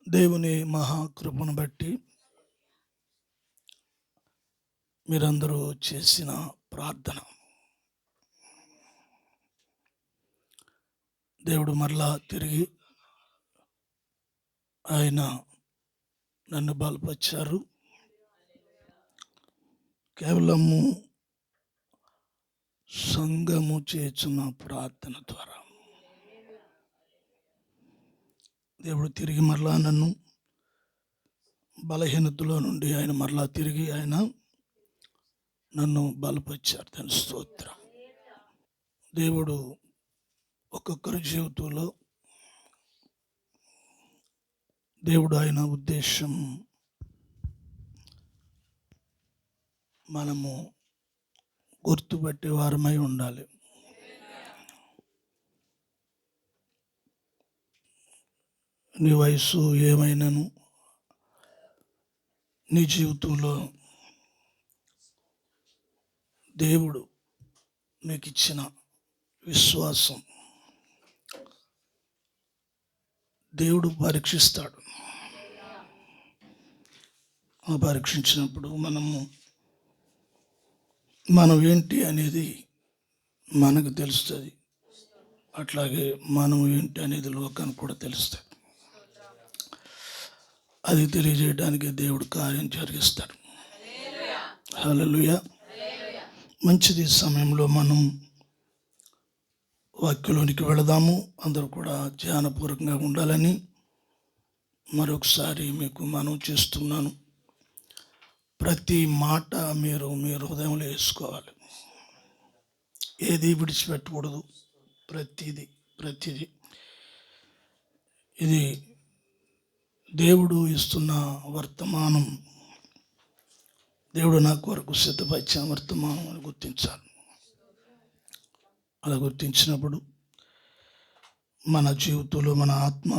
దేవుని మహాకృపను బట్టి మీరందరూ చేసిన ప్రార్థన దేవుడు మరలా తిరిగి ఆయన నన్ను బలపరిచారు. కేవలము సంఘము చేస్తున్న ప్రార్థన ద్వారా దేవుడు తిరిగి మరలా నన్ను బలహీనతలో నుండి ఆయన మరలా తిరిగి ఆయన నన్ను బలపరిచారు. దాని స్తోత్రం. దేవుడు ఒక్కొక్కరి జీవితంలో దేవుడు ఆయన ఉద్దేశం మనము గుర్తుపట్టే వారమై ఉండాలి. నీ వయసు ఏమైనాను నీ జీవితంలో దేవుడు నీకు ఇచ్చిన విశ్వాసం దేవుడు పరీక్షిస్తాడు. ఆ పరీక్షించినప్పుడు మనం ఏంటి అనేది మనకు తెలుస్తుంది. అట్లాగే మనం ఏంటి అనేది లోకానికి కూడా తెలుస్తుంది. అది తెలియజేయడానికి దేవుడు కార్యం జరిగిస్తాడు. హల్లెలూయా. మంచిది. సమయంలో మనం వాక్యంలోనికి వెళదాము. అందరూ కూడా ధ్యానపూర్వకంగా ఉండాలని మరొకసారి మీకు మనవి చేస్తున్నాను. ప్రతి మాట మీరు మీ హృదయంలో వేసుకోవాలి. ఏది విడిచిపెట్టకూడదు. ప్రతిదీ ఇది దేవుడు ఇస్తున్న వర్తమానం. దేవుడు నా కొరకు సిద్ధపరిచిన వర్తమానం అని గుర్తించాలి. అలా గుర్తించినప్పుడు మన జీవితంలో మన ఆత్మ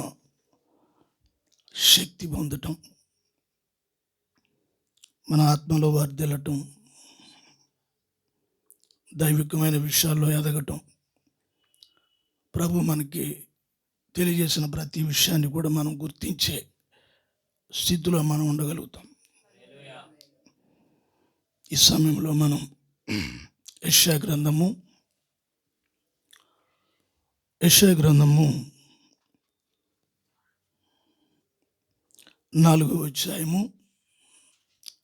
శక్తి పొందటం, మన ఆత్మలో వర్ధిల్లటం, దైవికమైన విషయాల్లో ఎదగటం, ప్రభు మనకి తెలియజేసిన ప్రతి విషయాన్ని కూడా మనం గుర్తించే స్థితిలో మనం ఉండగలుగుతాం. ఈ సమయంలో మనం యెషయా గ్రంథము 4వ అధ్యాయము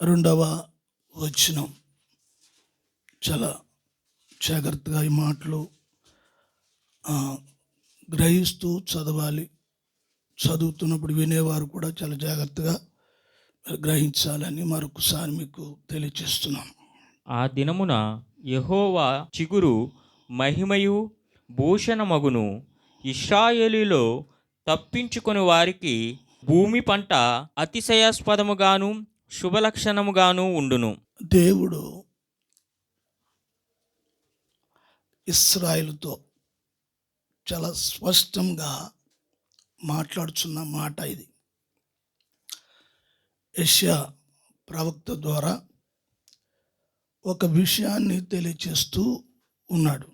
2వ వచనం. చాలా జాగ్రత్తగా ఈ మాటలు గ్రహిస్తూ చదవాలి. చదువుతున్నప్పుడు వినేవారు కూడా చాలా జాగ్రత్తగా గ్రహించాలని మరొకసారి మీకు తెలియజేస్తున్నాను. ఆ దినమున యెహోవా చిగురు మహిమయు భూషణమగును. ఇశ్రాయేలులో తప్పించుకొని వారికి భూమి పంట అతిశయాస్పదముగాను శుభలక్షణముగాను ఉండును. దేవుడు ఇశ్రాయేలుతో చాలా స్పష్టంగా మాట్లాడుచున్న మాట ఇది. యెషయా ప్రవక్త ద్వారా ఒక విషయాన్ని తెలియచేస్తూ ఉన్నాడు.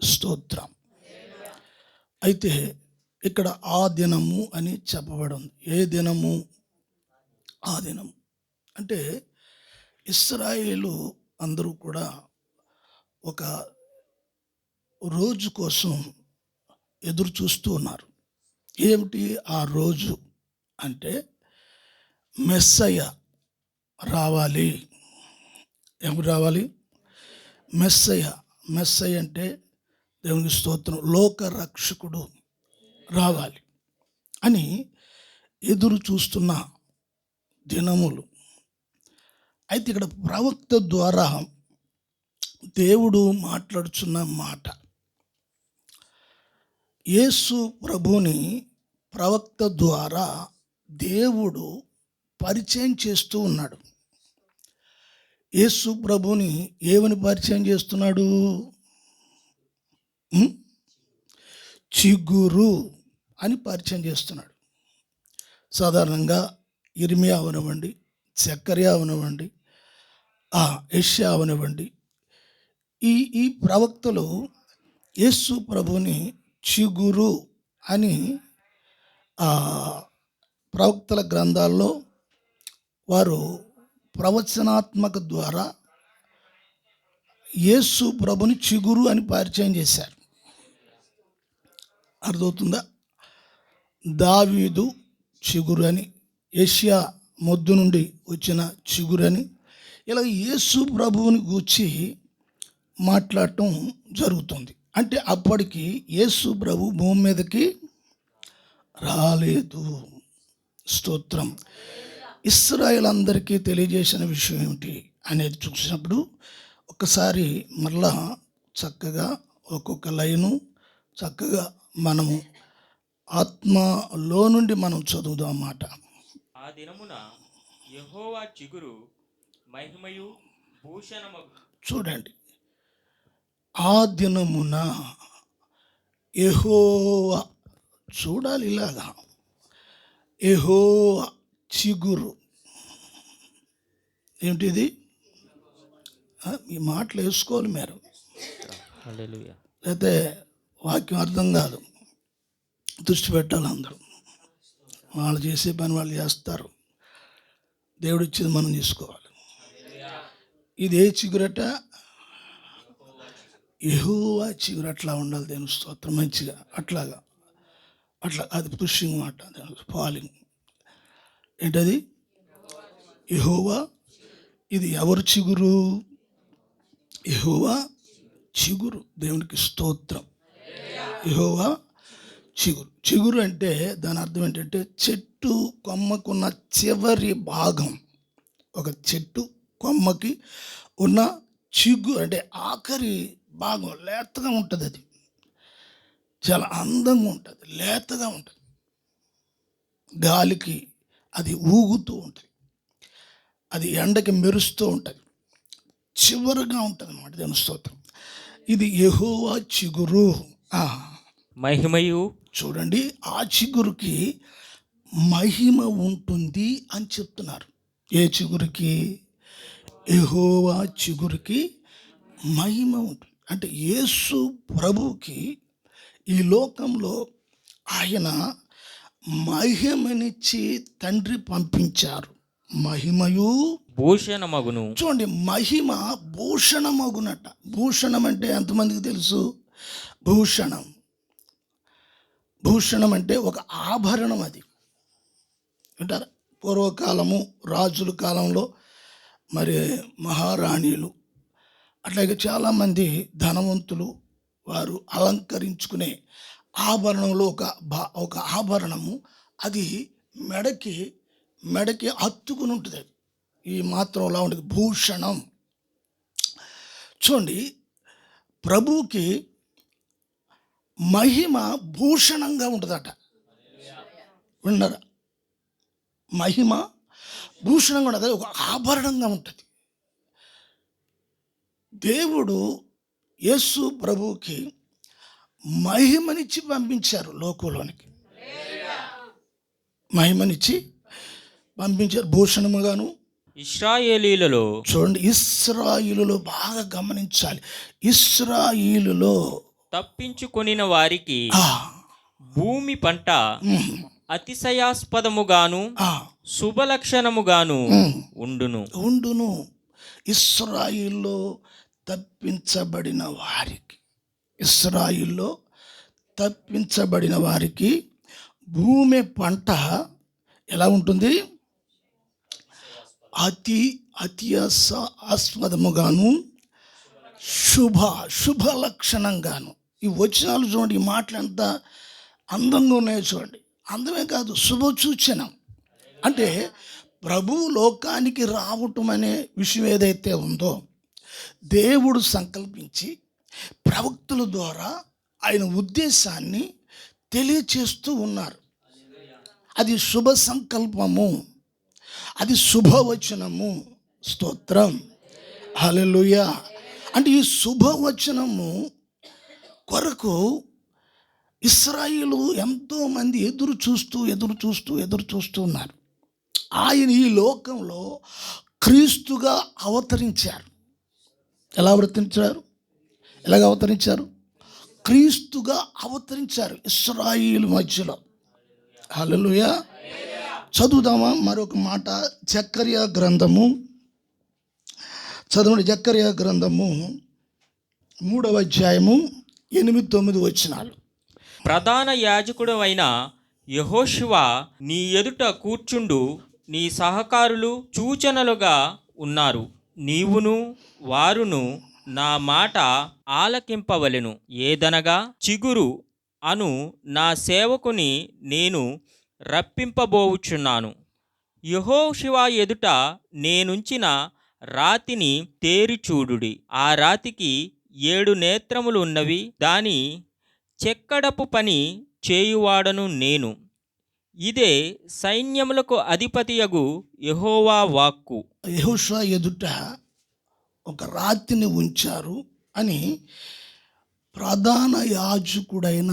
స్తోత్రం. అయితే ఇక్కడ ఆ దినము అని చెప్పబడి ఉంది. ఏ దినము? ఆ దినము అంటే ఇశ్రాయేలు అందరూ కూడా ఒక రోజు కోసం ఎదురు చూస్తూ ఉన్నారు. ఏమిటి ఆ రోజు అంటే మెస్సయ్య రావాలి. ఎవరు రావాలి? మెస్సయ్య అంటే దేవునికి స్తోత్రం, లోక రక్షకుడు రావాలి అని ఎదురు చూస్తున్న దినములు. అయితే ఇక్కడ ప్రవక్త ద్వారా దేవుడు మాట్లాడుచున్న మాట, యేసు ప్రభుని ప్రవక్త ద్వారా దేవుడు పరిచయం చేస్తూ ఉన్నాడు. యేసు ప్రభుని ఏమని పరిచయం చేస్తున్నాడు? చిగురు అని పరిచయం చేస్తున్నాడు. సాధారణంగా ఇర్మియా అవనివ్వండి, జకర్యా అవనివ్వండి, యెషయా అవనివ్వండి, ఈ ప్రవక్తలు యేసు ప్రభుని చిగురు అని ప్రవక్తల గ్రంథాల్లో వారు ప్రవచనాత్మక ద్వారా యేసు ప్రభుని చిగురు అని పరిచయం చేశారు. అర్థమవుతుందా? దావీదు చిగురు అని, యెషయా మొద్దు నుండి వచ్చిన చిగురు అని, ఇలా యేసు ప్రభువుని గూర్చి మాట్లాడటం జరుగుతుంది. అంటే అప్పటికి యేసు ప్రభు భూమి మీదకి రాలేదు. స్తోత్రం. ఇశ్రాయేలు అందరికీ తెలియజేసిన విషయం ఏమిటి అనేది చూసినప్పుడు ఒకసారి మళ్ళా చక్కగా ఒక్కొక్క లైను చక్కగా మనము ఆత్మలో నుండి మనం చదువుదాం అన్నమాట. ఆ దినమున యెహోవా చిగురు మహిమయు భూషణమగు. చూడండి, ఆ దినమున యెహోవా, చూడాలి ఇలాగా, యెహోవా చిగురు ఏమిటిది? ఈ మాటలు వేసుకోవాలి మీరు, హల్లెలూయా. అయితే వాక్యం అర్థం కాదు. దృష్టి పెట్టాలి అందరూ. వాళ్ళు చేసే పని వాళ్ళు చేస్తారు, దేవుడు ఇచ్చేది మనం తీసుకోవాలి. ఇది ఏ చిగురట? యెహోవా చిగురు. అట్లా ఉండాలి. దేవుని స్తోత్రం. మంచిగా అట్లా అది పుషింగ్ మాట, ఫాలింగ్. ఏంటది? యెహోవా. ఇది ఎవరు చిగురు? యెహోవా చిగురు. దేవునికి స్తోత్రం. యెహోవా చిగురు. చిగురు అంటే దాని అర్థం ఏంటంటే చెట్టు కొమ్మకున్న చివరి భాగం. ఒక చెట్టు కొమ్మకి ఉన్న చిగురు అంటే ఆఖరి భాగం లేతగా ఉంటుంది. అది చాలా అందంగా ఉంటుంది, లేతగా ఉంటుంది, గాలికి అది ఊగుతూ ఉంటుంది, అది ఎండకి మెరుస్తూ ఉంటుంది, చివరిగా ఉంటుంది అన్నమాట. దేవుని స్తోత్రం. ఇది యెహోవా చిగురు. మహిమయు. చూడండి, ఆ చిగురుకి మహిమ ఉంటుంది అని చెప్తున్నారు. ఏ చిగురుకి? యెహోవా చిగురుకి మహిమ ఉంటుంది. అంటే యేసు ప్రభువుకి ఈ లోకంలో ఆయన మహిమనిచ్చి తండ్రి పంపించారు. మహిమయు భూషణమగును. చూడండి, మహిమ భూషణమగునట. భూషణం అంటే ఎంతమందికి తెలుసు? భూషణం అంటే ఒక ఆభరణం. అది అంటారా? పూర్వకాలము రాజుల కాలంలో మరి మహారాణిలు అట్లాగే చాలామంది ధనవంతులు వారు అలంకరించుకునే ఆభరణంలో ఒక ఆభరణము అది మెడకి హత్తుకుని ఉంటుంది. అది ఈ మాత్రంలా ఉంటుంది, భూషణం. చూడండి, ప్రభువుకి మహిమ భూషణంగా ఉంటుందట. విన్నారా? మహిమ భూషణంగా ఉండదు, ఒక ఆభరణంగా ఉంటుంది. దేవుడు యేసు ప్రభువుకి మహిమనిచ్చి పంపించారు లోకంలోనికి. మహిమనిచ్చి పంపించారు భూషణముగాను. ఇశ్రాయేలీలలో. చూడండి, ఇశ్రాయేలులో బాగా గమనించాలి. ఇశ్రాయేలులో తప్పించుకొనిన వారికి భూమి పంట అతిశయాస్పదముగాను శుభలక్షణముగాను ఉండును. ఇశ్రాయేలులో తప్పించబడిన వారికి భూమి పంట ఎలా ఉంటుంది? ఆస్పదముగాను శుభ లక్షణంగాను. ఈ వచనాలు చూడండి, ఈ మాటలు ఎంత అందంగా ఉన్నాయో చూడండి. అందమే కాదు, శుభ సూచన. అంటే ప్రభువు లోకానికి రావటం అనే విషయం ఏదైతే ఉందో దేవుడు సంకల్పించి ప్రవక్తల ద్వారా ఆయన ఉద్దేశాన్ని తెలియచేస్తూ ఉన్నారు. అది శుభ సంకల్పము, అది శుభవచనము. స్తోత్రం, హల్లెలూయా. అంటే ఈ శుభవచనము కొరకు ఇశ్రాయేలు ఎంతోమంది ఎదురు చూస్తూ ఉన్నారు. ఆయన ఈ లోకంలో క్రీస్తుగా అవతరించారు. ఎలాగ అవతరించారు? క్రీస్తుగా అవతరించారు ఇశ్రాయేలు మధ్యలో. హల్లెలూయా. చదువుదామా మరొక మాట? జకర్యా గ్రంథము చదవండి. జకర్యా గ్రంథము 3వ అధ్యాయము 8-9 వచనాలు. ప్రధాన యాజకుడు అయిన యెహోషువ నీ ఎదుట కూర్చుండు, నీ సహకారులు సూచనలుగా ఉన్నారు. నీవును వారును నా మాట ఆలకింపవలెను. ఏదనగా చిగురు అను నా సేవకుని నేను రప్పింపబోవుచున్నాను. యెహోషువ ఎదుట నేనుంచిన రాతిని తేరిచూడుడి. ఆ రాతికి 7 నేత్రములు ఉన్నవి. దాని చెక్కడపు పని చేయువాడను నేను. ఇదే సైన్యములకు అధిపతియగు యెహోవా వాక్కు. యెహోషువ ఎదుట ఒక రాతిని ఉంచారు అని ప్రధాన యాజకుడైన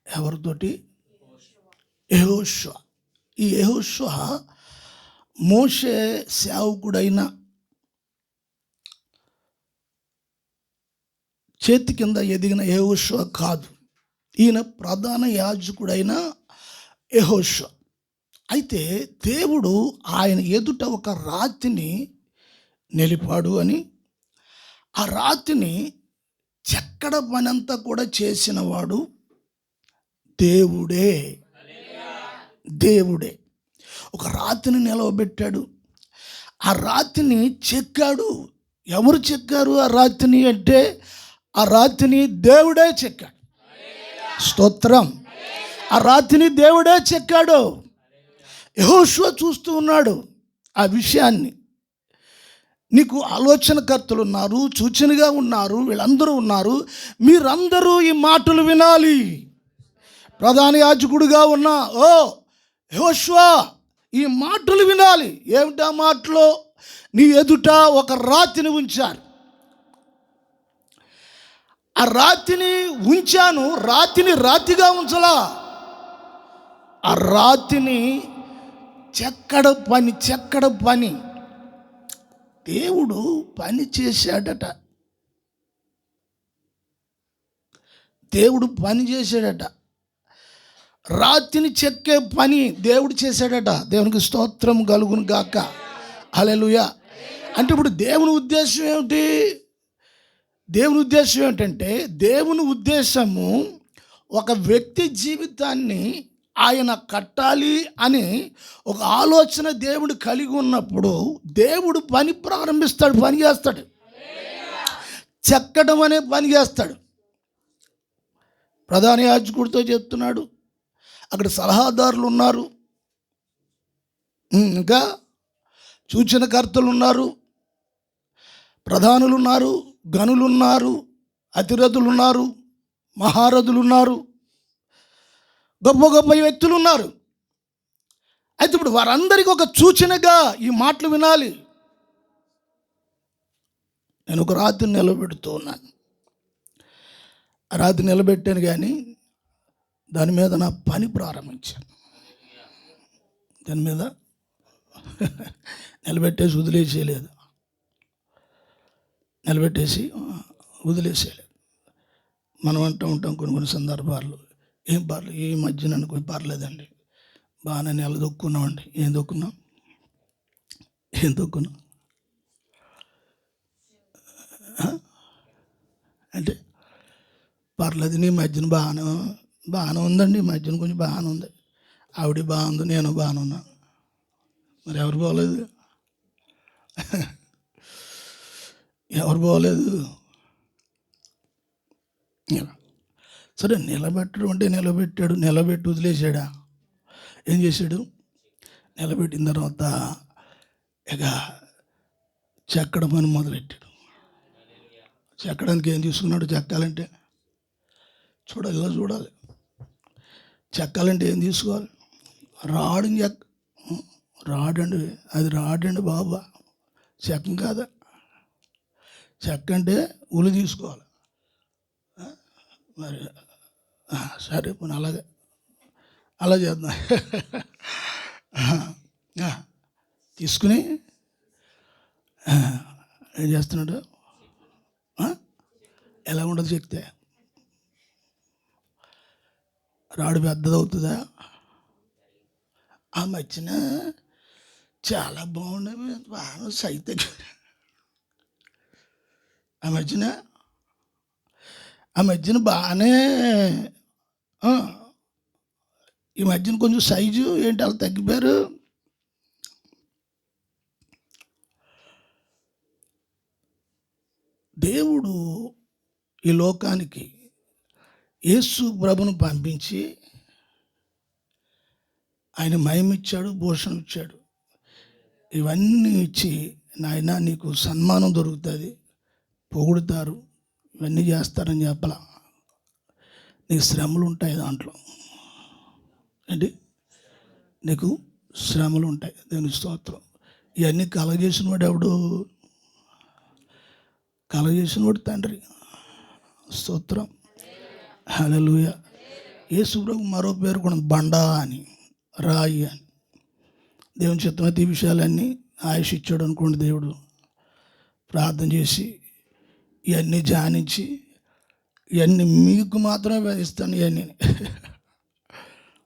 ఎవరితోటి? యెహోషువ. ఈ యెహోషువ మోషే సేవకుడైన చేతి కింద ఎదిగిన యెహోషువ కాదు. ఈయన ప్రధాన యాజకుడైన యెహోషువ. అయితే దేవుడు ఆయన ఎదుట ఒక రాతిని నిలిపాడు అని, ఆ రాతిని చెక్కడ పనంతా కూడా చేసినవాడు దేవుడే. దేవుడే ఒక రాతిని నిలవబెట్టాడు. ఆ రాతిని చెక్కాడు. ఎవరు చెక్కారు ఆ రాతిని అంటే, ఆ రాతిని దేవుడే చెక్కాడు. స్తోత్రం. ఆ రాతిని దేవుడే చెక్కాడు. యెహోషువ చూస్తూ ఉన్నాడు ఆ విషయాన్ని. నీకు ఆలోచనకర్తలు ఉన్నారు, సూచనగా ఉన్నారు, వీళ్ళందరూ ఉన్నారు. మీరందరూ ఈ మాటలు వినాలి. ప్రధాన యాజకుడిగా ఉన్న యెహోషువ ఈ మాటలు వినాలి. ఏమిటా మాటలు? నీ ఎదుట ఒక రాతిని ఉంచారు. ఆ రాతిని ఉంచాను. రాతిని రాతిగా ఉంచలా, ఆ రాతిని చెక్కడ పని దేవుడు పని చేశాడట. దేవుడు పని చేశాడట. రాతిని చెక్కే పని దేవుడు చేశాడట. దేవునికి స్తోత్రం కలుగును గాక. హల్లెలూయా. అంటే ఇప్పుడు దేవుని ఉద్దేశం ఏమిటి? దేవుని ఉద్దేశం ఏమిటంటే, దేవుని ఉద్దేశము ఒక వ్యక్తి జీవితాన్ని ఆయన కట్టాలి అని ఒక ఆలోచన దేవుడు కలిగి ఉన్నప్పుడు దేవుడు పని ప్రారంభిస్తాడు, పని చేస్తాడు. చెక్కడం అనే పని చేస్తాడు. ప్రధాన యాజకుడితో చెప్తున్నాడు. అక్కడ సలహాదారులు ఉన్నారు, ఇంకా సూచనకర్తలు ఉన్నారు, ప్రధానులు ఉన్నారు, గనులు ఉన్నారు, అతిరథులు ఉన్నారు, మహారథులు ఉన్నారు, గొప్ప గొప్ప వ్యక్తులు ఉన్నారు. అయితే ఇప్పుడు వారందరికీ ఒక సూచనగా ఈ మాటలు వినాలి. నేను ఒక రాత్రి నిలబెడుతూ ఉన్నాను. ఆ రాత్రి నిలబెట్టాను, కానీ దాని మీద నా పని ప్రారంభించాను. దాని మీద నిలబెట్టేసి వదిలేసేయలేదు. మనం అంటూ ఉంటాం కొన్ని సందర్భాల్లో, ఏం పర్లేదు, ఈ మధ్యన అనుకో పర్లేదండి, బాగానే నిలదొక్కున్నామండి. ఏం దొక్కున్నాం అంటే పర్లేదు, నీ మధ్యన బాగానే ఉందండి, ఈ మధ్యన కొంచెం బాగానే ఉంది, ఆవిడ బాగుంది, నేను బాగానే ఉన్నా. మరి ఎవరు బాగోలేదు? ఎవరు బాగోలేదు? సరే, నిలబెట్టడం అంటే నిలబెట్టాడు. నిలబెట్టి వదిలేసాడా? ఏం చేశాడు? నిలబెట్టిన తర్వాత ఇక చెక్కడం పని మొదలెట్టాడు. చెక్కడానికి ఏం తీసుకున్నాడు? చెక్కాలంటే చూడాలి. చెక్కాలంటే ఏం తీసుకోవాలి? రాడండి. అది రాడండి బాబా, చెక్క కాదా. చెక్క అంటే ఉలి తీసుకోవాలి. మరి సరే, పోనీ అలా చేద్దాం. తీసుకుని ఏం చేస్తున్నాడు? ఎలా ఉండదు చెక్తే? రాడు పెద్దది అవుతుందా? ఆ మధ్యన చాలా బాగుండేవి, బాగా సైతే ఆ మధ్యన బాగానే ఆ, ఈ మధ్యన కొంచెం సైజు ఏంటి అలా తగ్గిపోయారు. దేవుడు ఈ లోకానికి యేసు ప్రభును పంపించి ఆయన మహిమిచ్చాడు, భూషణ ఇచ్చాడు. ఇవన్నీ ఇచ్చి నాయన నీకు సన్మానం దొరుకుతుంది, పొగుడుతారు, ఇవన్నీ చేస్తారని చెప్పలా. నీకు శ్రమలు ఉంటాయి, దాంట్లో ఏంటి నీకు శ్రమలు ఉంటాయి. దేవుని స్తోత్రం. ఇవన్నీ కలగజేసిన వాడు ఎవడు? కలగజేసిన వాడు తండ్రి. స్తోత్రం. హల్లెలూయా. యేసు ప్రభు మరో పేరు కూడా బండ అని, రాయి అని. దేవుని చిత్తమైతే ఈ విషయాలన్నీ ఆయుష్ ఇచ్చాడు అనుకోండి, దేవుడు ప్రార్థన చేసి ఇవన్నీ ధ్యానించి ఇవన్నీ మీకు మాత్రమే ఇస్తాను. ఇవన్నీ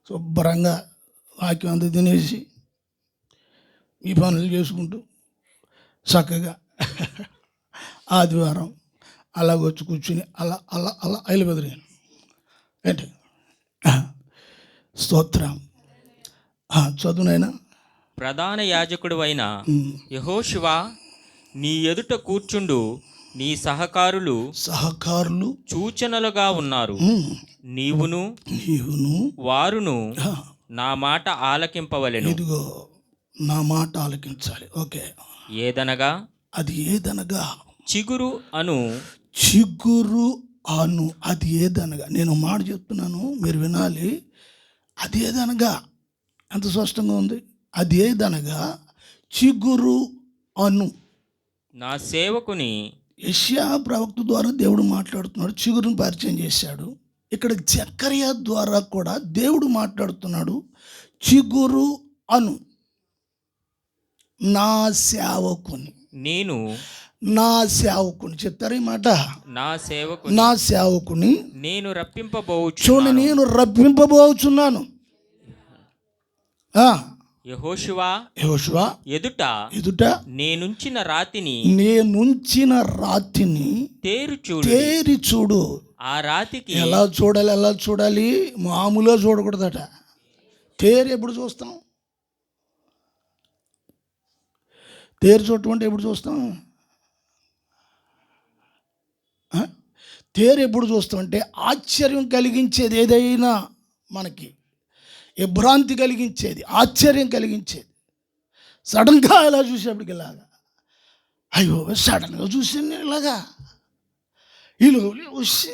శుభ్రంగా వాక్యం అంతా తినేసి మీ పనులు చేసుకుంటూ చక్కగా ఆదివారం అలాగొచ్చి కూర్చుని అలా అలా అలా అయిపోయాను ఏంటి. స్తోత్రం. చదువునైనా ప్రధాన యాజకుడు అయిన యెహోషువ నీ ఎదుట కూర్చుండు నీ సహకారులు సూచనలుగా ఉన్నారు. నీవును వారును నా మాట ఆలకింపవలెను. ఇదిగో నా మాట ఆలకించాలి. ఓకే. ఏదనగా అది ఏదనగా చిగురు అను అది ఏదనగా. నేను మాట చెప్తున్నాను, మీరు వినాలి. అది ఏదనగా అంత స్పష్టంగా ఉంది. అది ఏదనగా చిగురు అను. నా సేవకుని యెషయా ప్రవక్త ద్వారా దేవుడు మాట్లాడుతున్నాడు, చిగురును పరిచయం చేశాడు. ఇక్కడ జకర్యా ద్వారా కూడా దేవుడు మాట్లాడుతున్నాడు, చిగురు అను. నా సేవకుని చెప్తారు ఈ మాట. నా సేవకుని నేను రప్పింపబోచు. చూడండి, నేను రప్పింపబోచున్నాను. యెహోషువ ఎదుట నేనుంచిన రాతిని తేరి చూడు. ఆ రాతికి ఎలా చూడాలి? మామూలుగా చూడకూడదట. తేరు ఎప్పుడు చూస్తాం? తేరు చూడటం అంటే ఎప్పుడు చూస్తాం? తేరు ఎప్పుడు చూస్తామంటే ఆశ్చర్యం కలిగించేది ఏదైనా, మనకి భ్రాంతి కలిగించేది, ఆశ్చర్యం కలిగించేది. సడన్గా ఇలా చూసేప్పటికి ఇలాగా, అయ్యో సడన్గా చూసాను ఇలాగా, ఇలా వచ్చి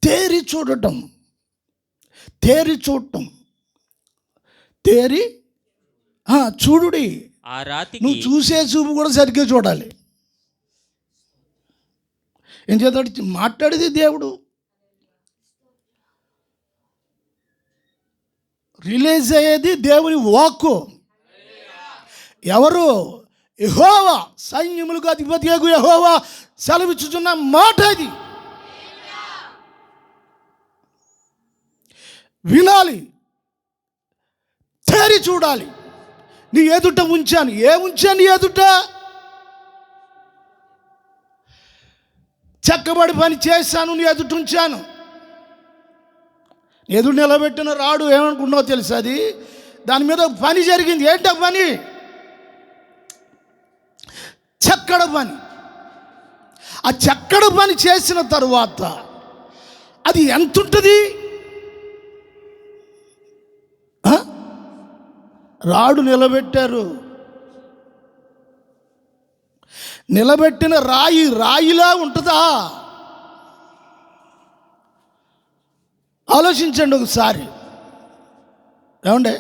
తేరి చూడటం. చూడుడి. ఆ రాతికి నువ్వు చూసే చూపు కూడా సరిగ్గా చూడాలి. ఏం చేస్తాడు? మాట్లాడేది దేవుడు. రిలీజ్ అయ్యేది దేవుని వాక్కు. ఎవరు? యెహోవా, సైన్యములకు అధిపతియగు యెహోవా సెలవిచ్చుచున్న మాట ఇది. వినాలి, తేరి చూడాలి. నీ ఎదుట ఉంచాను. ఏముంచాను నీ ఎదుట? చెక్కబడి పని చేశాను, నీ ఎదుట ఉంచాను. ఎదురు నిలబెట్టిన రాడు ఏమనుకున్నావు తెలుసా? అది దాని మీద పని జరిగింది. ఏంటో పని? చెక్కడ పని. ఆ చెక్కడ పని చేసిన తరువాత అది ఎంత ఉంటుంది? రాడు నిలబెట్టారు. నిలబెట్టిన రాయిలా ఉంటుందా? ఆలోచించండి ఒకసారి. ఏమండే,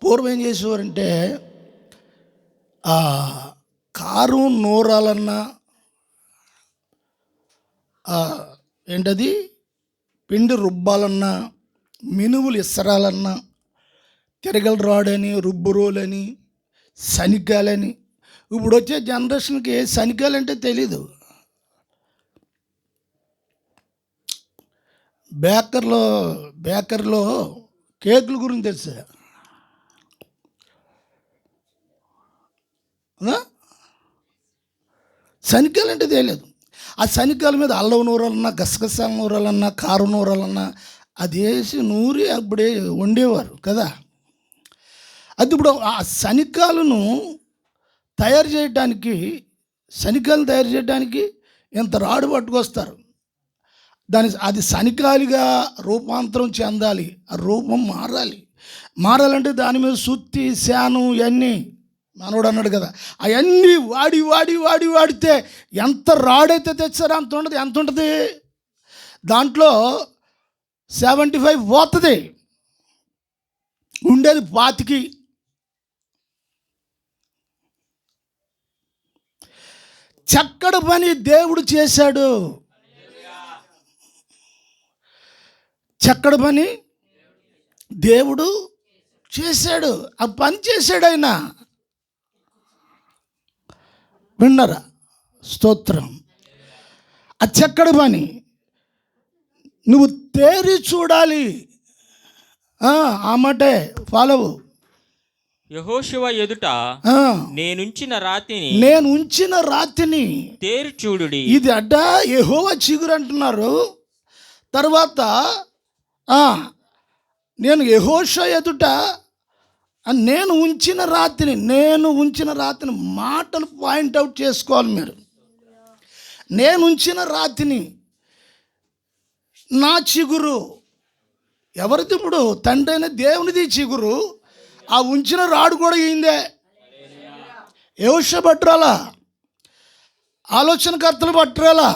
పూర్వం ఏం చేసేవారంటే, కారం నూరాలన్నా, ఏంటది పిండి రుబ్బాలన్నా, మినువులు ఇసరాలన్నా, తిరగల రాడని, రుబ్బురోలని, శనికాలని. ఇప్పుడు వచ్చే జనరేషన్కి శనికాలంటే తెలీదు. బేకరీలో కేకుల గురించి తెలుసా? శనికాయలు అంటే తెలియదు. ఆ శనికాయల మీద అల్లం నూరాలన్నా, గసగసాల నూరాలన్నా, కారం నూరాలన్నా అది వేసి నూరి అప్పుడే వండేవారు కదా. అది ఇప్పుడు ఆ శనికాయలను తయారు చేయడానికి ఇంత రాడు పట్టుకొస్తారు. అది శనికాయలుగా రూపాంతరం చెందాలి, ఆ రూపం మారాలంటే దాని మీద సుత్తి శాను ఇవన్నీ మనోడు అన్నాడు కదా, అవన్నీ వాడితే ఎంత రాడైతే తెచ్చారో అంత ఉండదు. ఎంత ఉంటుంది దాంట్లో? 75 పోతుంది, ఉండేది 25. చక్కటి పని దేవుడు చేశాడు. చక్కటి పని దేవుడు చేశాడు. ఆ పని చేశాడు ఆయన. విన్నారా? స్తోత్రం. ఆ చక్కటి పని నువ్వు తేరి చూడాలి. ఆ మాటే ఫాలో. యెహోషువ ఎదుట నేనుంచిన రాతిని తేరి చూడుడి. ఇది యెహోవా చిగురు అంటున్నారు. తర్వాత నేను యెహోషువ ఎదుట నేను ఉంచిన రాతిని మాటలు పాయింట్అవుట్ చేసుకోవాలి మీరు. నేను ఉంచిన రాతిని, నా చిగురు ఎవరిది? ఇప్పుడు తండ్రి అయిన దేవునిది చిగురు. ఆ ఉంచిన రాడు కూడా అయిందే. యెహోషువ పట్టురాలా, ఆలోచనకర్తలు పట్టురాలా,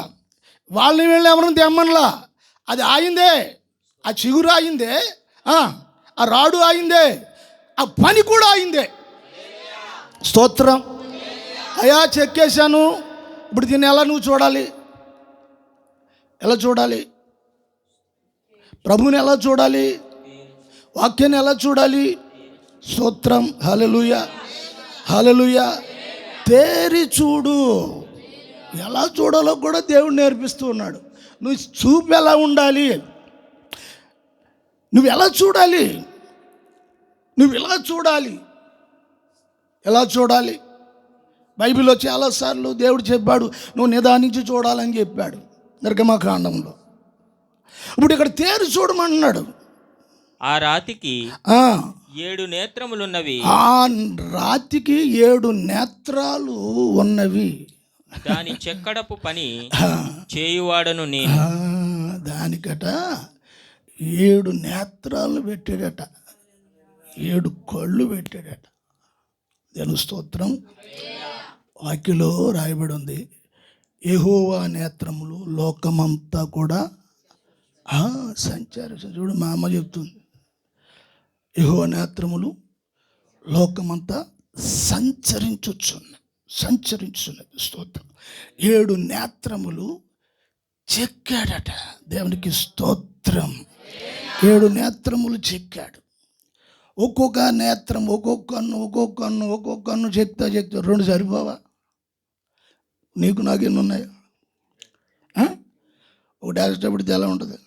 వాళ్ళని వీళ్ళని ఎవరిని తెమ్మనలా. అది ఆయిందే, ఆ చిగురు ఆయిందే, ఆ రాడు ఆయిందే, ఆ పని కూడా అయిందే. స్తోత్రం. అయ్యా చెక్కేశాను, ఇప్పుడు దీన్ని ఎలా నువ్వు చూడాలి? ఎలా చూడాలి? ప్రభువుని ఎలా చూడాలి? వాక్యాన్ని ఎలా చూడాలి? స్తోత్రం. హల్లెలూయా. తేరి చూడు. ఎలా చూడాలో కూడా దేవుడు నేర్పిస్తూ ఉన్నాడు. నువ్వు చూపు ఎలా ఉండాలి, నువ్వు ఎలా చూడాలి, నువ్వు ఎలా చూడాలి. బైబిల్లో చాలాసార్లు దేవుడు చెప్పాడు నువ్వు నిదానించి చూడాలని చెప్పాడు నిర్గమకాండంలో. ఇప్పుడు ఇక్కడ తేరు చూడమన్నాడు. ఆ రాతికి 7 నేత్రములున్నవి. ఆ రాతికి 7 నేత్రాలు ఉన్నవి. దాని చెక్కడపు పని చేయువాడను నేను. దానికట 7 నేత్రాలను పెట్టాడట, 7 కళ్ళు పెట్టాడట. దేని స్తోత్రం. వాక్యలో రాయబడి ఉంది, యెహోవా నేత్రములు లోకమంతా కూడా చూడు మా అమ్మ చెప్తుంది, యెహోవా నేత్రములు లోకమంతా సంచరించుచున్నది. స్తోత్రం. 7 నేత్రములు చెక్కాడట. దేవునికి స్తోత్రం. 7 నేత్రములు చెక్కాడు. ఒక్కొక్క నేత్రం, ఒక్కొక్క కన్ను చెక్తా 2 సరిపోవా? నీకు నాకు ఎన్ని ఉన్నాయి? ఒకటి వేసేటప్పుడు ఎలా ఉంటుంది?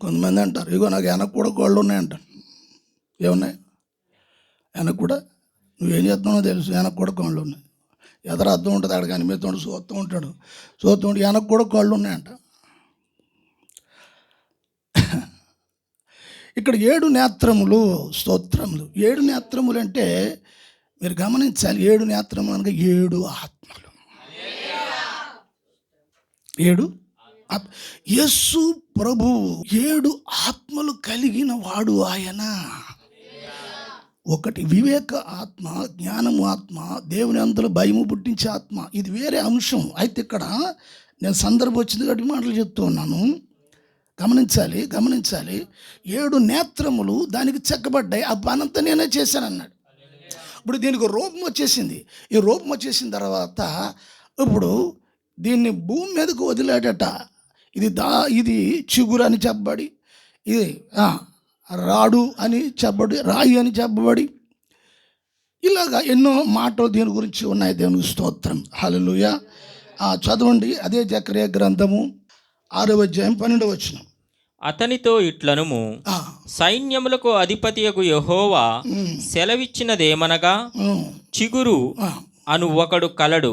కొంతమంది అంటారు ఇగో నాకు వెనక్కి కూడా కోళ్ళు ఉన్నాయంటారు. ఏమున్నాయి వెనక్కి కూడా? నువ్వేం చేస్తున్నావో తెలుసు, వెనక్కి కూడా కోళ్ళు ఉన్నాయి. ఎదర అర్థం ఉంటుంది, అక్కడ కనిపిస్తూ చూస్తూ ఉంటాడు వెనక్కి కూడా కోళ్ళు ఉన్నాయంట. ఇక్కడ 7 నేత్రములు. స్తోత్రములు. 7 నేత్రములు అంటే మీరు గమనించాలి. 7 నేత్రములు అనగా 7 ఆత్మలు. 7 యేసు ప్రభు 7 ఆత్మలు కలిగిన వాడు ఆయన. ఒకటి వివేక ఆత్మ, జ్ఞానము ఆత్మ, దేవుని అందులో భయము పుట్టించే ఆత్మ. ఇది వేరే అంశం. అయితే ఇక్కడ నేను సందర్భం వచ్చింది కాబట్టి మాటలు చెప్తూ ఉన్నాను. గమనించాలి. 7 నేత్రములు దానికి చెక్కబడ్డాయి. ఆ పనంతా నేనే చేశానన్నాడు. ఇప్పుడు దీనికి రూపం వచ్చేసింది. ఈ రూపం వచ్చేసిన తర్వాత ఇప్పుడు దీన్ని భూమి మీదకు వదిలాడట. ఇది చిగురు అని చెప్పబడి, ఇది రాడు అని చెప్పబడి, రాయి అని చెప్పబడి, ఇలాగా ఎన్నో మాటలు దీని గురించి ఉన్నాయి. దేవునికి స్తోత్రం. హల్లెలూయా. చదవండి, అదే జకర్యా గ్రంథము 6వ అధ్యాయం 12వ వచనం. అతనితో ఇట్లనుము, ఆ, సైన్యములకు అధిపతియగు యెహోవా సెలవిచ్చినదేమనగా, చిగురు అను ఒకడు కలడు,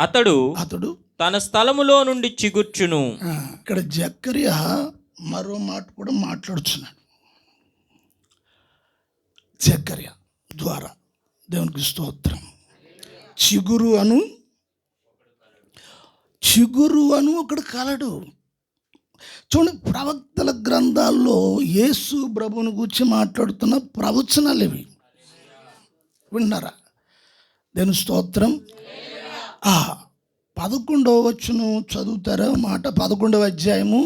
అతడు అతడు తన స్థలములో నుండి చిగుర్చును. ఇక్కడ జకర్యా మరో మాట కూడా మాట్లాడుతున్నాడు. జకర్యా ద్వారా దేవునికి స్తోత్రం. చిగురు అను ఒకడు కలడు. చూడండి, ప్రవక్తల గ్రంథాల్లో యేసు ప్రభువుని గురించి మాట్లాడుతున్న ప్రవచనాలు ఇవి. వింటున్నారా? దేవుని స్తోత్రం. 11వ వచనం చదువుతారా మాట? 11వ అధ్యాయము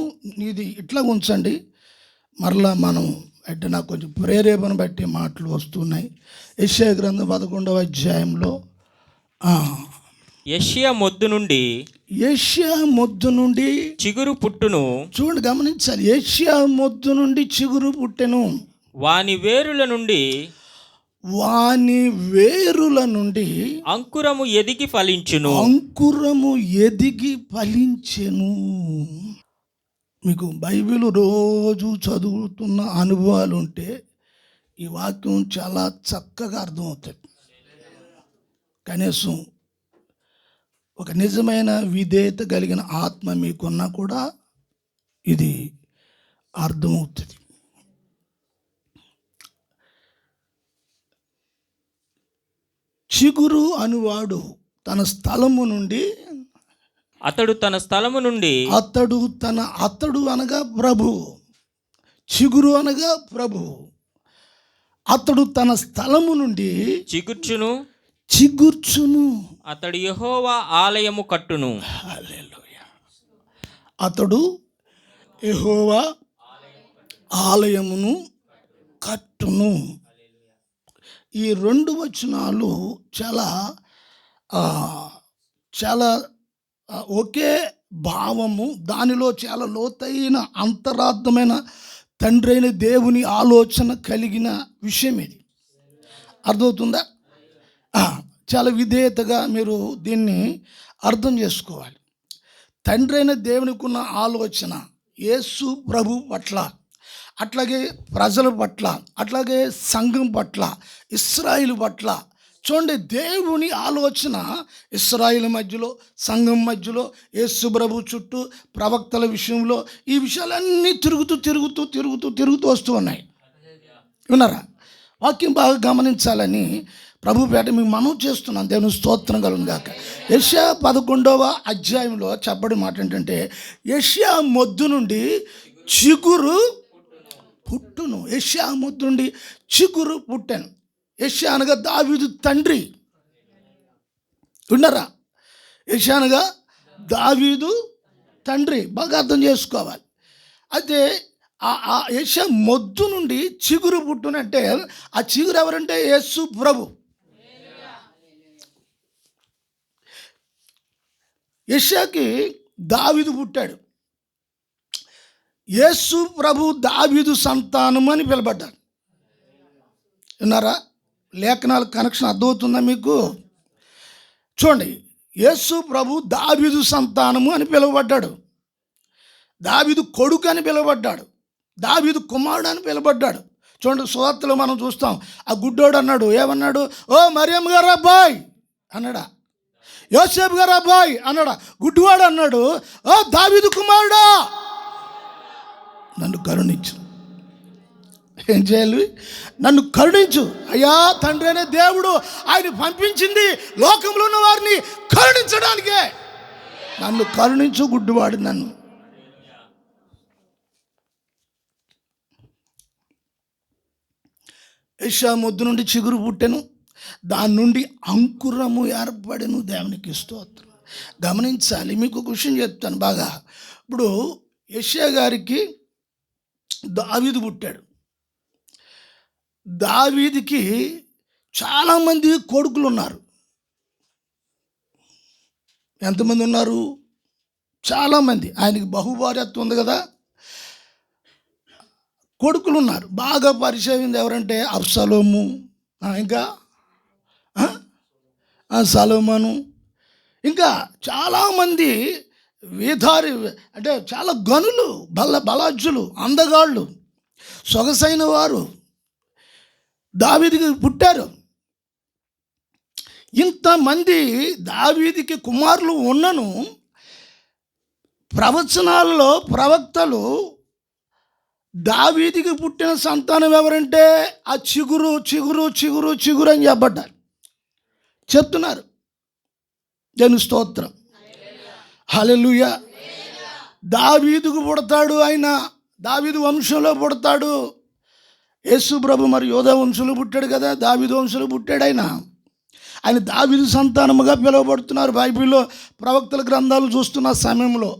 ఇది ఇట్లా ఉంచండి. మరలా మనం అంటే నాకు కొంచెం ప్రేరేపణ బట్టి మాటలు వస్తున్నాయి. యెషయా గ్రంథం 11వ అధ్యాయంలో యెషయా మొద్దు నుండి చిగురు పుట్టును. చూడండి, గమనించాలి. యెషయా మొద్దు నుండి చిగురు పుట్టెను, వాని వేరుల నుండి అంకురము ఎదిగి ఫలించెను. మీకు బైబిల్ రోజు చదువుతున్న అనుభవాలు ఉంటే ఈ వాక్యం చాలా చక్కగా అర్థమవుతుంది. కనీసం ఒక నిజమైన విధేయత కలిగిన ఆత్మ మీకున్నా కూడా ఇది అర్థమవుతుంది. చిగురు అనువాడు తన స్థలము నుండి, అతడు అనగా ప్రభు, చిగురు అనగా ప్రభు. అతడు తన స్థలము నుండి చిగుర్చును. అతడు యెహోవా ఆలయము కట్టును. హల్లెలూయా. అతడు యెహోవా ఆలయమును కట్టును. ఈ 2 వచనాలు చాలా ఒకే భావము, దానిలో చాలా లోతైన అంతరార్థమైన తండ్రి అయిన దేవుని ఆలోచన కలిగిన విషయం ఇది. అర్థమవుతుందా? చాలా విధేయతగా మీరు దీన్ని అర్థం చేసుకోవాలి. తండ్రి అయిన దేవునికి ఉన్న ఆలోచన యేసు ప్రభు పట్ల, అట్లాగే ప్రజల పట్ల, అట్లాగే సంఘం పట్ల, ఇశ్రాయేలు పట్ల. చూడండి, దేవుని ఆలోచన ఇశ్రాయేలు మధ్యలో, సంఘం మధ్యలో, యేసు ప్రభు చుట్టూ, ప్రవక్తల విషయంలో, ఈ విషయాలన్నీ తిరుగుతూ వస్తూ ఉన్నాయి. విన్నారా? వాక్యం బాగా గమనించాలని ప్రభు పేట మీకు మనవి చేస్తున్నాను. దేవుని స్తోత్రం కలుగును గాక. యెషయా 11వ అధ్యాయంలో చెప్పబడిన మాట ఏంటంటే, యెషయా మొద్దు నుండి చిగురు పుట్టును. యెషయా మొద్దు నుండి చిగురు పుట్టాను. యెషయా అనగా దావీదు తండ్రి. విన్నారా? యెషయా అనగా దావీదు తండ్రి. బాగా అర్థం చేసుకోవాలి. అయితే ఆ యెషయా మొద్దు నుండి చిగురు పుట్టునంటే ఆ చిగురు ఎవరంటే యేసు ప్రభు. యెషయాకి దావీదు పుట్టాడు. యేసు ప్రభు దావీదు సంతానం అని పిలబడ్డాడు. విన్నారా? లేఖనాల కనెక్షన్ అర్థమవుతుందా మీకు? చూడండి, యేసు ప్రభు దావీదు సంతానము అని పిలువబడ్డాడు. దావీదు కొడుకు అని పిలువబడ్డాడు. దావీదు కుమారుడు అని పిలువబడ్డాడు. చూడండి, సువార్తలో మనం చూస్తాం. ఆ గుడ్డోడు అన్నాడు, ఏమన్నాడు? ఓ మరియమ్మ గారు అబ్బాయి అన్నాడా? యోసేపు గారు అబ్బాయి అన్నాడా? గుడ్డివాడు అన్నాడు, ఓ దావీదు కుమారుడా, నన్ను కరుణించు. ఏం చేయాలి? నన్ను కరుణించు. అయ్యా, తండ్రి అనే దేవుడు ఆయన పంపించింది లోకంలో ఉన్న వారిని కరుణించడానికే. నన్ను కరుణించు గుడ్డివాడు నన్ను. యెషయా మొద్దు నుండి చిగురు పుట్టెను, దాని నుండి అంకురము ఏర్పడెను. దేవునికి స్తోత్రం. గమనించాలి, మీకు ఒక విషయం చెప్తాను బాగా. ఇప్పుడు యెషయా గారికి దావీదు పుట్టాడు. దావీదుకి చాలామంది కొడుకులు ఉన్నారు. ఎంతమంది ఉన్నారు? చాలామంది. ఆయనకి బహుభార్యత్వం ఉంది కదా, కొడుకులు ఉన్నారు. బాగా పరిచయం ఎవరంటే అబ్షాలోము, ఇంకా సలోమోను, ఇంకా చాలామంది వీధారి అంటే చాలా గనులు, బలాజ్యులు, అందగాళ్ళు, సొగసైన వారు దావీదుకి పుట్టారు. ఇంతమంది దావీదుకి కుమారులు ఉన్నను ప్రవచనాలలో ప్రవక్తలు దావీదుకి పుట్టిన సంతానం ఎవరంటే ఆ చిగురు చిగురు చిగురు చిగురు అని చెప్పబడ్డారు, చెప్తున్నారు. దేవుని స్తోత్రం, హల్లెలూయా. దావీదుకు పుడతాడు, ఆయన దావీదు వంశంలో పుడతాడు. యేసు ప్రభు మరి యోధా వంశంలో పుట్టాడు కదా, దావీదు వంశంలో పుట్టాడు. ఆయన దావీదు సంతానముగా పిలువబడుతున్నారు బైబిల్లో ప్రవక్తల గ్రంథాలు చూస్తున్న సమయంలో.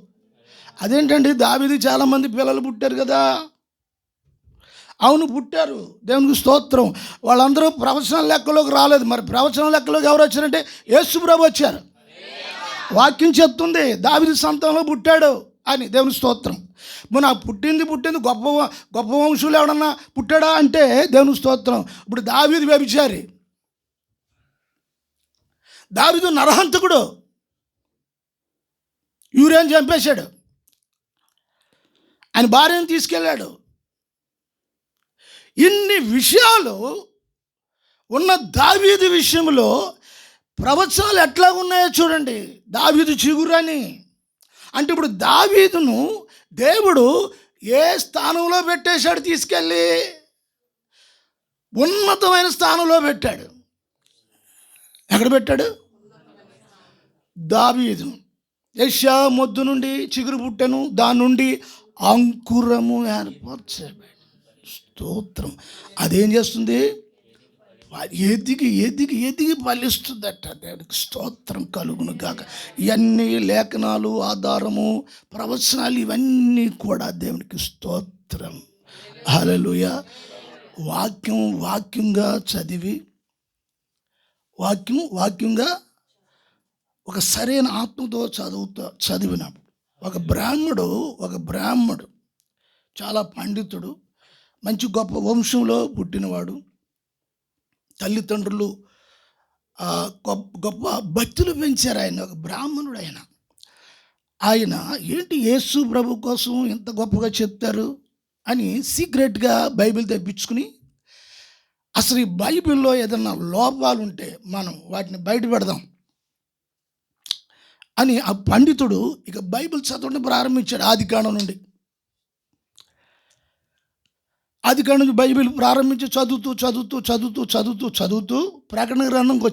అదేంటండి, దావీదు చాలామంది పిల్లలు పుట్టారు కదా. అవును, పుట్టారు. దేవునికి స్తోత్రం. వాళ్ళందరూ ప్రవచన లెక్కలోకి రాలేదు. మరి ప్రవచన లెక్కలోకి ఎవరు వచ్చారంటే యేసు ప్రభు వచ్చారు. వాక్యం చెప్తుంది దావీదు సంతానంలో పుట్టాడు అని. దేవుని స్తోత్రం. మన పుట్టింది గొప్ప గొప్ప వంశులు ఎవడన్నా పుట్టాడా అంటే దేవుని స్తోత్రం. ఇప్పుడు దావీదు వ్యభిచారి, దావీదు నరహంతకుడు, యూరియాని చంపేశాడు, ఆయన భార్యను తీసుకెళ్ళాడు. ఇన్ని విషయాలు ఉన్న దావీదు విషయంలో ప్రవచనాలు ఎట్లా ఉన్నాయో చూడండి. దావీదు చిగురని అంటే ఇప్పుడు దావీదును దేవుడు ఏ స్థానంలో పెట్టేశాడు? తీసుకెళ్ళి ఉన్నతమైన స్థానంలో పెట్టాడు. ఎక్కడ పెట్టాడు? దావీదును. యెషయా మొద్దు నుండి చిగురు పుట్టెను, దాని నుండి అంకురము ఏర్పరచబడి. స్తోత్రం. అదేం చేస్తుంది? ఎదిగి ఎదిగి ఎదిగి ఫలిస్తుందట. దేవునికి స్తోత్రం కలుగును గాక. ఇవన్నీ లేఖనాలు, ఆధారము, ప్రవచనాలు ఇవన్నీ కూడా దేవునికి స్తోత్రం, హల్లెలూయా. వాక్యంగా చదివి వాక్యంగా ఒక సరైన ఆత్మతో చదివినప్పుడు ఒక బ్రాహ్మడు చాలా పండితుడు, మంచి గొప్ప వంశంలో పుట్టినవాడు, తల్లిదండ్రులు గొప్ప భక్తులు పెంచారు ఆయన. ఒక బ్రాహ్మణుడు ఆయన ఏంటి యేసు ప్రభు కోసం ఎంత గొప్పగా చెప్తారు అని సీక్రెట్గా బైబిల్ తెప్పించుకుని, అసలు ఈ బైబిల్లో ఏదన్నా లోపాలు ఉంటే మనం వాటిని బయట పెడదాం అని ఆ పండితుడు ఇక బైబిల్ చదవడం ప్రారంభించాడు. ఆదికాండం నుంచి బైబిల్ ప్రారంభించి చదువుతూ ప్రకటన గ్రంథంకి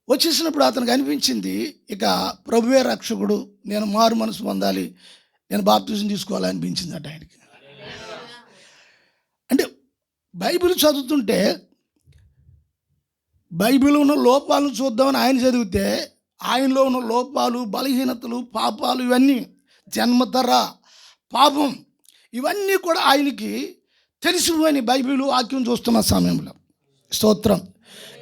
వచ్చేసినప్పుడు అతనికి అనిపించింది, ఇక ప్రభువే రక్షకుడు, నేను మారు మనసు పొందాలి, నేను బాప్తిజం తీసుకోవాలనిపించింది అట ఆయనకి. అంటే బైబిల్ చదువుతుంటే బైబిల్లో ఉన్న లోపాలను చూద్దామని ఆయన చదివితే ఆయనలో ఉన్న లోపాలు, బలహీనతలు, పాపాలు, ఇవన్నీ జన్మతర పాపం, ఇవన్నీ కూడా ఆయనకి తెలిసిపోయినాయి బైబిల్ వాక్యం చూస్తున్న సమయంలో. స్తోత్రం.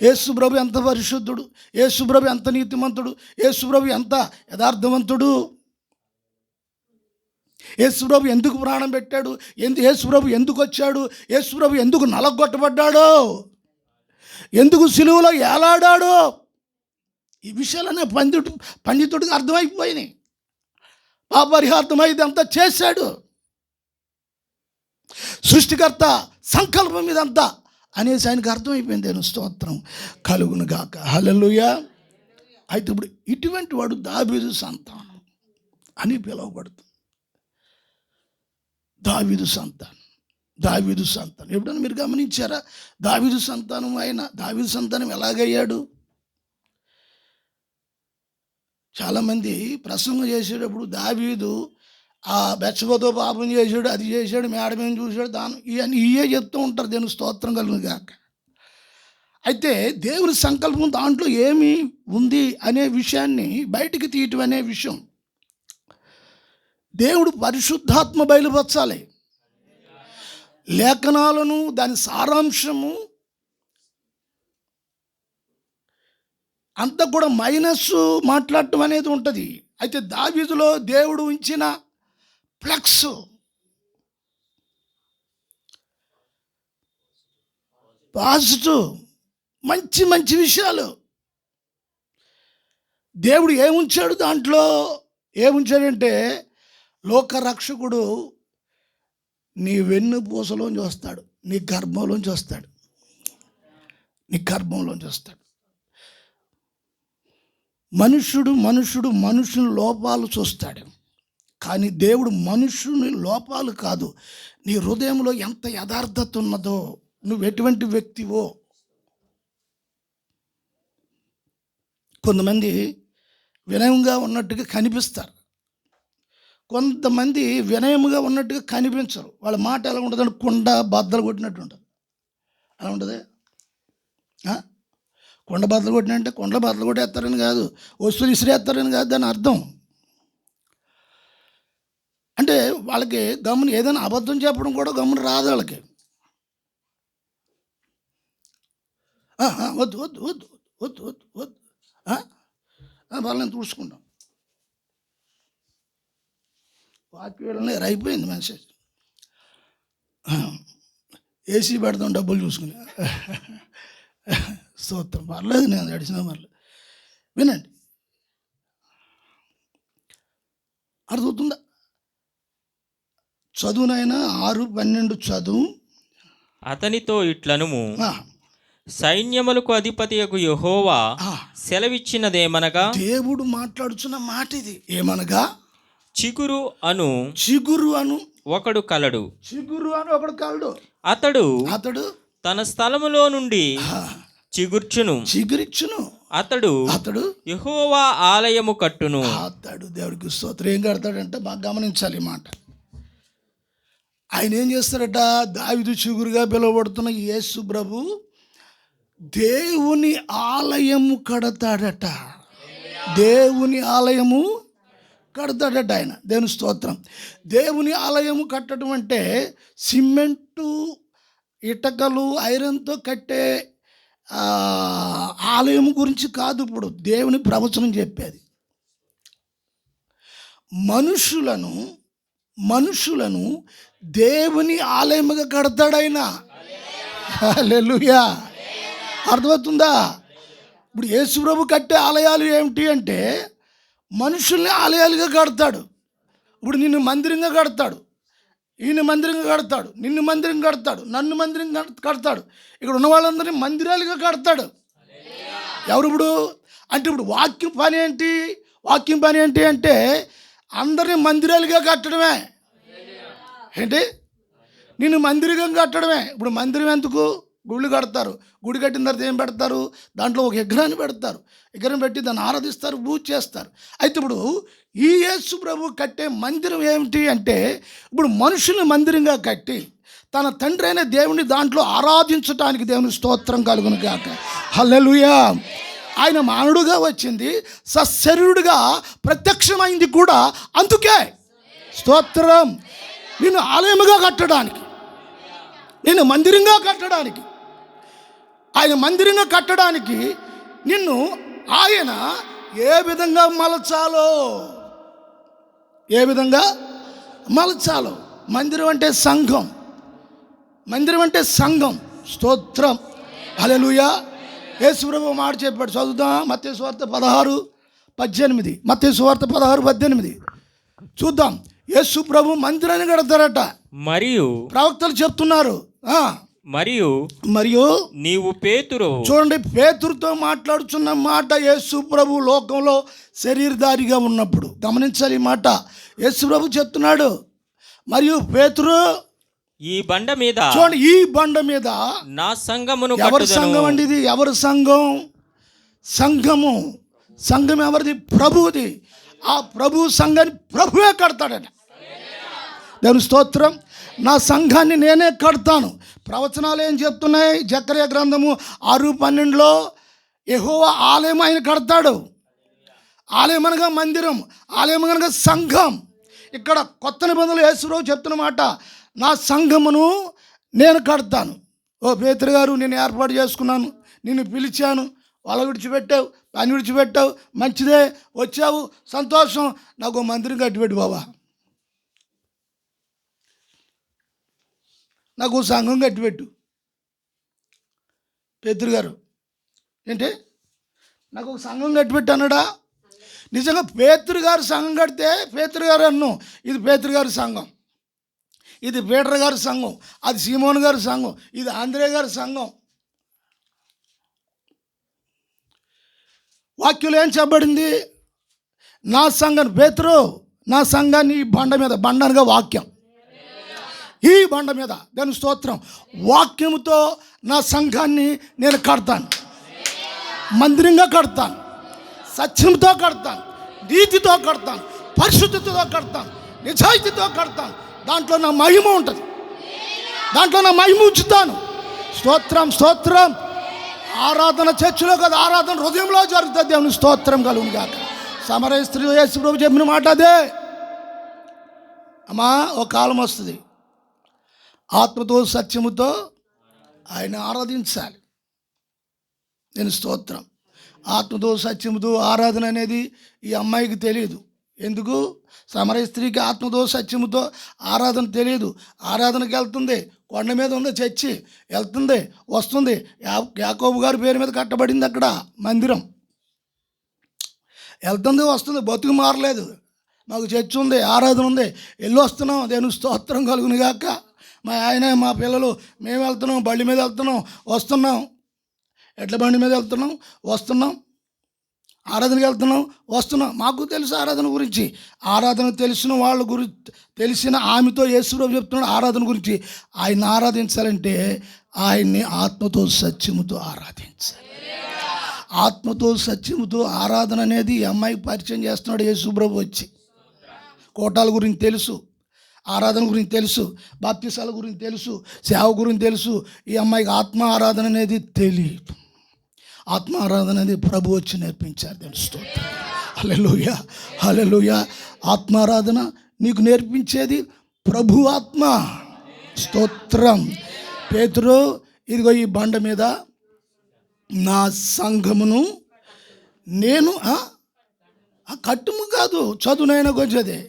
యేసు ప్రభు ఎంత పరిశుద్ధుడు, యేసు ప్రభు ఎంత నీతిమంతుడు, యేసు ప్రభు ఎంత యథార్థవంతుడు, యేసు ప్రభు ఎందుకు ప్రాణం పెట్టాడు, యేసు ప్రభు ఎందుకు వచ్చాడు, యేసు ప్రభు ఎందుకు నలగొట్టబడ్డాడో, ఎందుకు సిలువలో ఏలాడాడో, ఈ విషయాలనే పండితుడికి అర్థమైపోయినాయి. పాపరిహార్థమై ఇదంతా చేశాడు. సృష్టికర్త సంకల్పం ఇదంతా అనేసి ఆయనకు అర్థమైపోయింది. నేను స్తోత్రం కలుగును గాక, హల్లెలూయా. అయితే ఇప్పుడు ఇటువంటి వాడు దావీదు సంతానం అని పిలువబడుతుంది. దావీదు సంతానం ఎప్పుడైనా మీరు గమనించారా? దావీదు సంతానం ఎలాగయ్యాడు? చాలామంది ప్రసంగం చేసేటప్పుడు దావీదు ఆ బెత్షెబతో పాపం చేశాడు, అది చేశాడు, మేడమేం చూశాడు, ఇవన్నీ చెప్తూ ఉంటారు. దేవుని స్తోత్రం కలుగును గాక. అయితే దేవుని సంకల్పం దాంట్లో ఏమి ఉంది అనే విషయాన్ని బయటికి తీయటం అనే విషయం దేవుడు పరిశుద్ధాత్మ బయలుపరచాలి. లేఖనాలను దాని సారాంశము అంతా కూడా మైనస్ మాట్లాడటం అనేది ఉంటుంది. అయితే దావీదులో దేవుడు ఉంచిన ప్లక్స్, పాజిటివ్, మంచి విషయాలు దేవుడు ఏముంచాడు దాంట్లో? ఏముంచాడంటే లోకరక్షకుడు నీ వెన్నుపూసలోంచి వస్తాడు, నీ గర్భంలోంచి వస్తాడు, నీ గర్భంలోంచి వస్తాడు. మనుషుని లోపాలు చూస్తాడు, కానీ దేవుడు మనుషుని లోపాలు కాదు, నీ హృదయంలో ఎంత యథార్థత ఉన్నదో, నువ్వు ఎటువంటి వ్యక్తివో. కొంతమంది వినయంగా ఉన్నట్టుగా కనిపిస్తారు, కొంతమంది వినయముగా ఉన్నట్టుగా కనిపించరు. వాళ్ళ మాట ఎలా ఉంటుందంటే కుండ బద్దలు కొట్టినట్టు ఉంటుంది. అలా ఉంటుంది. కొండ బద్దలు కొట్టినంటే కొండలు బద్దలు కొట్టేస్తారని కాదు, వస్తువులు ఇసిరేస్తారని కాదు దాని అర్థం. అంటే వాళ్ళకి గమ్మున ఏదైనా అబద్ధం చెప్పడం కూడా గమ్మున రాదు వాళ్ళకి. వద్దు వద్దు వద్దు వద్దు వద్దు వద్దు వాళ్ళని చూసుకుంటాం. వాక్యాలనే అయిపోయింది మెసేజ్. ఏసీ పెడతాం డబ్బులు చూసుకుని. స్తోత్రం. పర్లేదు, నేను అడిచిన పర్లేదు. వినండి, అర్థమవుతుందా? చదువునైనా 6:12 చదువు. అతనితో ఇట్లనుము, సైన్యములకు అధిపతియగు యెహోవా సెలవిచ్చినదేమనగా, దేవుడు మాట్లాడుచున్న మాట ఇది. ఏమనగా, చిగురు అను ఒకడు కలడు. చిగురు అని ఒకడు కలడు. అతడు తన స్థలములో నుండి చిగురిచ్చును. అతడు యెహోవా ఆలయము కట్టును. దేవుడికి స్తోత్రం. ఏం కడతాడంటే బాగా గమనించాలి ఈ మాట. ఆయన ఏం చేస్తాడట? దావీదు చిగురుగా పిలువబడుతున్న యేసు ప్రభు దేవుని ఆలయము కడతాడట. దేవుని ఆలయము కడతాడట ఆయన. దేవుని స్తోత్రం. దేవుని ఆలయము కట్టడం అంటే సిమెంటు, ఇటకలు, ఐరన్తో కట్టే ఆలయం గురించి కాదు. ఇప్పుడు దేవుని ప్రవచనం చెప్పేది మనుషులను దేవుని ఆలయముగా కడతాడైనా. హల్లెలూయా. అర్థమవుతుందా? ఇప్పుడు యేసు ప్రభు కట్టే ఆలయాలు ఏమిటి అంటే మనుషుల్ని ఆలయాలుగా కడతాడు. ఇప్పుడు నిన్ను మందిరంగా కడతాడు, ఈయన మందిరంగా కడతాడు, నిన్ను మందిరం కడతాడు, నన్ను మందిరం కడతాడు, ఇక్కడ ఉన్న వాళ్ళందరినీ మందిరాలుగా కడతాడు. ఎవరు ఇప్పుడు అంటే ఇప్పుడు వాక్యం పని ఏంటి అంటే అందరినీ మందిరాలుగా కట్టడమే. ఏంటి? నిన్ను మందిరంగా కట్టడమే. ఇప్పుడు మందిరం ఎందుకు? గుళ్ళు కడతారు. గుడి కట్టిన తర్వాత ఏం పెడతారు? దాంట్లో ఒక విగ్రహాన్ని పెడతారు. విగ్రహం పెట్టి దాన్ని ఆరాధిస్తారు, పూజ చేస్తారు. అయితే ఇప్పుడు ఈ యేసు ప్రభు కట్టే మందిరం ఏమిటి అంటే ఇప్పుడు మనుషుల్ని మందిరంగా కట్టి తన తండ్రి అయిన దేవుని దాంట్లో ఆరాధించడానికి దేవుని స్తోత్రం కలుగును గాక. హల్లెలూయా. ఆయన మానవుడుగా వచ్చింది, సశరీరుడుగా ప్రత్యక్షమైంది కూడా అందుకే. స్తోత్రం. నిన్ను ఆలయముగా కట్టడానికి, నిన్ను మందిరంగా కట్టడానికి, ఆయన మందిరంగా కట్టడానికి నిన్ను ఆయన ఏ విధంగా మలచాలో. మందిరం అంటే సంఘం. స్తోత్రం. హల్లెలూయా. యేసు ప్రభువు మాట చెప్పాడు. చదువుదాం. మత్తయి సువార్త 16:18. మత్తయి సువార్త 16:18 చూద్దాం. యేసు ప్రభు మందిరాన్ని కడతారట. మరియు ప్రవక్తలు చెప్తున్నారు. మరియు నీవు పేతురు. చూడండి, పేతురుతో మాట్లాడుతున్న మాట యేసు ప్రభు లోకంలో శరీరధారిగా ఉన్నప్పుడు. గమనించాలి ఈ మాట. యేసు ప్రభు చెప్తున్నాడు, మరియు పేతురు ఈ బండ మీద, చూడండి, ఈ బండ మీద నా సంఘమును. ఎవరి సంఘం అండి ఇది? ఎవరి సంఘం ఎవరిది? ప్రభువుది. ఆ ప్రభు సంఘాన్ని ప్రభువే కడతాడట. దేవుని స్తోత్రం. నా సంఘాన్ని నేనే కడతాను. ప్రవచనాలు ఏం చెప్తున్నాయి? జకర్యా గ్రంథము 6:12 యెహోవా ఆలయం ఆయన కడతాడు. ఆలయం అనగా మందిరం, ఆలయం అనగా సంఘం. ఇక్కడ కొత్త నిబంధనలు యేసుప్రభు చెప్తున్నమాట, నా సంఘమును నేను కడతాను. ఓ పేతురు గారు, నేను ఏర్పాటు చేసుకున్నాను, నిన్ను పిలిచాను, వాళ్ళ విడిచిపెట్టావు, పని విడిచిపెట్టావు, మంచిదే, వచ్చావు, సంతోషం, నాకు మందిరం కట్టిపెట్టు బాబా, నాకు సంఘం కట్టిపెట్టు. పేతురు గారు ఏంటి? నాకు ఒక సంఘం కట్టిపెట్టు అన్నాడా? నిజంగా పేతురు గారు సంఘం కడితే పేతురు గారు అన్ను, ఇది పేతురు గారి సంఘం, ఇది పీటర్ గారి సంఘం, అది సీమోన్ గారి సంఘం, ఇది ఆంద్రే గారి సంఘం. వాక్యంలో ఏం చెప్పబడింది? నా సంఘం పేతురు, నా సంఘాన్ని ఈ బండ మీద, బండ అనగా వాక్యం, ఈ బండ మీద, దాని స్తోత్రం, వాక్యముతో నా సంఘాన్ని నేను కడతాను, మందిరంగా కడతాను, సత్యంతో కడతాను, నీతితో కడతాను, పరిశుద్ధతతో కడతాను, నిజాయితీతో కడతాను. దాంట్లో నా మహిమ ఉంటుంది, దాంట్లో నా మహిమ ఉంచుతాను. స్తోత్రం స్తోత్రం. ఆరాధన చర్చిలో కదా, ఆరాధన హృదయంలో జరుగుతుంది. దేవుని స్తోత్రం కలుగును గాక. సమరయ స్త్రీ యేసు ప్రభు చెప్పిన మాట అదే. అమ్మా, ఒక కాలం వస్తుంది, ఆత్మతో సత్యముతో ఆయన ఆరాధించాలి. నేను స్తోత్రం. ఆత్మతో సత్యముతో ఆరాధన అనేది ఈ అమ్మాయికి తెలియదు. ఎందుకు? సమరయ స్త్రీకి ఆత్మతో సత్యముతో ఆరాధన తెలియదు. ఆరాధనకి వెళ్తుంది, కొండ మీద ఉంది చర్చి, వెళ్తుంది వస్తుంది. యాకోబు గారి పేరు మీద కట్టబడింది అక్కడ మందిరం. వెళ్తుంది వస్తుంది, బతుకు మారలేదు. మాకు చర్చి ఉంది, ఆరాధన ఉంది, వెళ్ళి వస్తున్నాం. దేవుని స్తోత్రం కలుగును గాక. మా ఆయన మా పిల్లలు మేము వెళ్తున్నాం, బండి మీద వెళ్తున్నాం వస్తున్నాం, ఎడ్ల బండి మీద వెళ్తున్నాం వస్తున్నాం, ఆరాధనకి వెళ్తున్నాం వస్తున్నాం. మాకు తెలుసు ఆరాధన గురించి. ఆరాధన తెలిసిన వాళ్ళ గురించి, తెలిసిన ఆమెతో యేసుప్రభు చెప్తున్నాడు ఆరాధన గురించి. ఆయన ఆరాధించాలంటే ఆయన్ని ఆత్మతో సత్యముతో ఆరాధించాలి. ఆత్మతో సత్యముతో ఆరాధన అనేది ఈ అమ్మాయికి పరిచయం చేస్తున్నాడు యేసుప్రభు వచ్చి. కోటాల గురించి తెలుసు, ఆరాధన గురించి తెలుసు, బాప్తిసాల గురించి తెలుసు, సేవ గురించి తెలుసు. ఈ అమ్మాయికి ఆత్మ ఆరాధన అనేది తెలియదు. ఆత్మ ఆరాధన అనేది ప్రభు వచ్చి నేర్పించారు. దేవుని స్తోత్రం. హల్లెలూయా హల్లెలూయా. ఆత్మారాధన నీకు నేర్పించేది ప్రభు ఆత్మ. స్తోత్రం. పేతురు, ఇదిగో ఈ బండ మీద నా సంఘమును నేను, కట్టుము కాదు, చదువునైనా కొంచెదే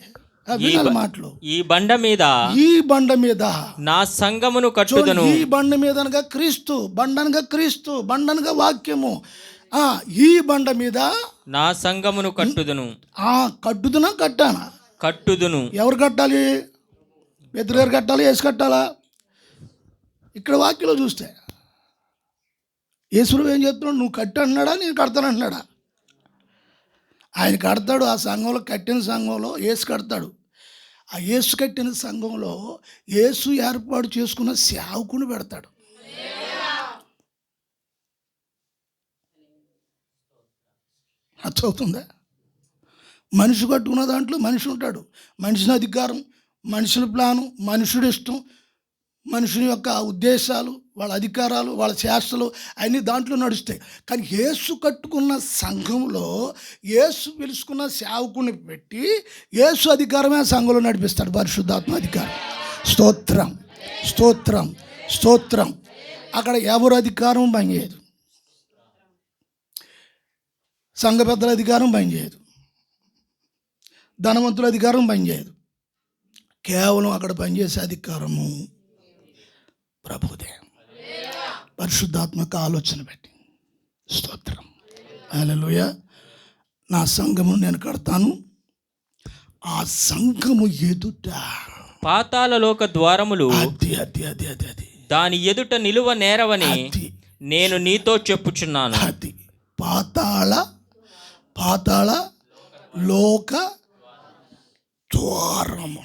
మాటలు. ఈ బండ మీద, ఈ బండ మీద నా సంఘమును కట్టుదును. ఈ బండ మీద అనగా క్రీస్తు, బండనగా క్రీస్తు, బండనగా వాక్యము. ఈ బండ మీద నా సంఘమును కట్టుదును. కట్టుదునా కట్టానా? కట్టుదును. ఎవరు కట్టాలి? పేతురు గారు కట్టాలి, యేసు కట్టాలా? ఇక్కడ వాక్యంలో చూస్తే యేసుడు ఏం చెప్తున్నాడు? నువ్వు కట్టు అంటున్నాడా, నేను కడతాను అంటున్నాడా? ఆయన కడతాడు. ఆ సంఘంలో, కట్టిన సంఘంలో యేసు కడతాడు. ఆ యేసు కట్టిన సంఘంలో యేసు ఏర్పాటు చేసుకున్న సేవకుని పెడతాడు. అర్థమవుతుందా? మనిషి కట్టుకున్న దాంట్లో మనిషి ఉంటాడు. మనిషిని అధికారం, మనుషుల ప్లాను, మనుషుడి ఇష్టం, మనుషుని యొక్క ఉద్దేశాలు, వాళ్ళ అధికారాలు, వాళ్ళ చేష్టలు అన్నీ దాంట్లో నడుస్తాయి. కానీ యేసు కట్టుకున్న సంఘంలో యేసు పిలుచుకున్న సేవకుని పెట్టి యేసు అధికారమే సంఘంలో నడిపిస్తాడు. పరిశుద్ధాత్మ అధికారం. స్తోత్రం స్తోత్రం స్తోత్రం. అక్కడ ఎవరు అధికారం పనిచేయదు, సంఘ పెద్దల అధికారం పనిచేయదు, ధనవంతుల అధికారం పనిచేయదు. కేవలం అక్కడ పనిచేసే అధికారము ప్రభుదే. పరిశుద్ధాత్మక ఆలోచన పెట్టి. స్తోత్రం. హల్లెలూయా. నా సంఘము నేను కడతాను, ఆ సంఘము ఎదుట పాతాళలోక ద్వారములు అది అది అది అది అది దాని ఎదుట నిలువ నేరవని అది నేను నీతో చెప్పుచున్నాను. అది పాతాళ లోక ద్వారము.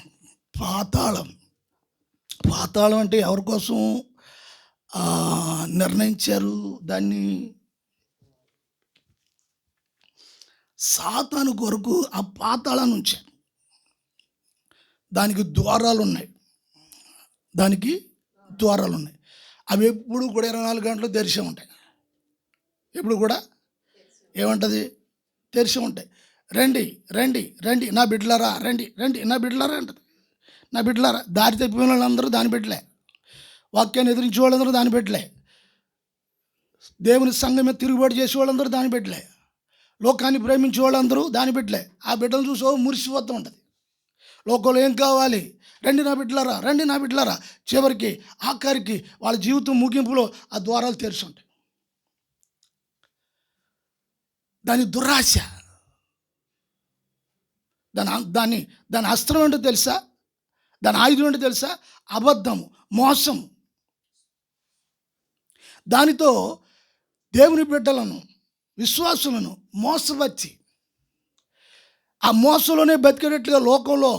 పాతాళం అంటే ఎవరి కోసం నిర్ణయించారు దాన్ని? సాతాను కొరకు ఆ పాతాళాన్ని ఉంచారు. దానికి ద్వారాలు ఉన్నాయి, అవి ఎప్పుడు కూడా 24 గంటలు తెరిచి ఉంటాయి. ఎప్పుడు కూడా ఏమంటుంది? తెరిచి ఉంటాయి. రండి రండి రండి నా బిడ్డలారా, రండి రండి నా బిడ్డలారా అంటది. నా బిడ్డలారా. దారి తప్పిన వాళ్ళందరూ దాని బిడ్డలే, వాక్యాన్ని ఎదిరించే వాళ్ళందరూ దాని బిడ్డలే, దేవుని సంఘం మీద తిరుగుబాటు చేసే వాళ్ళందరూ దాని బిడ్డలే, లోకాన్ని ప్రేమించే వాళ్ళందరూ దాని బిడ్డలే. ఆ బిడ్డలు చూసి మురిసిపోతూ ఉంటుంది. లోకంలో ఏం కావాలి? రండి నా బిడ్డలారా, రండి నా బిడ్డలారా. చివరికి ఆఖరికి వాళ్ళ జీవితం ముగింపులో ఆ ద్వారాలు తెరిచి ఉంటాయి. దాని దురాశ. దాని అస్త్రం ఏంటో తెలుసా? దాని ఆయుధం ఏంటో తెలుసా? అబద్ధము, మోసం. దానితో దేవుని బిడ్డలను, విశ్వాసులను మోసవచ్చి ఆ మోసంలోనే బతికేటట్లుగా లోకంలో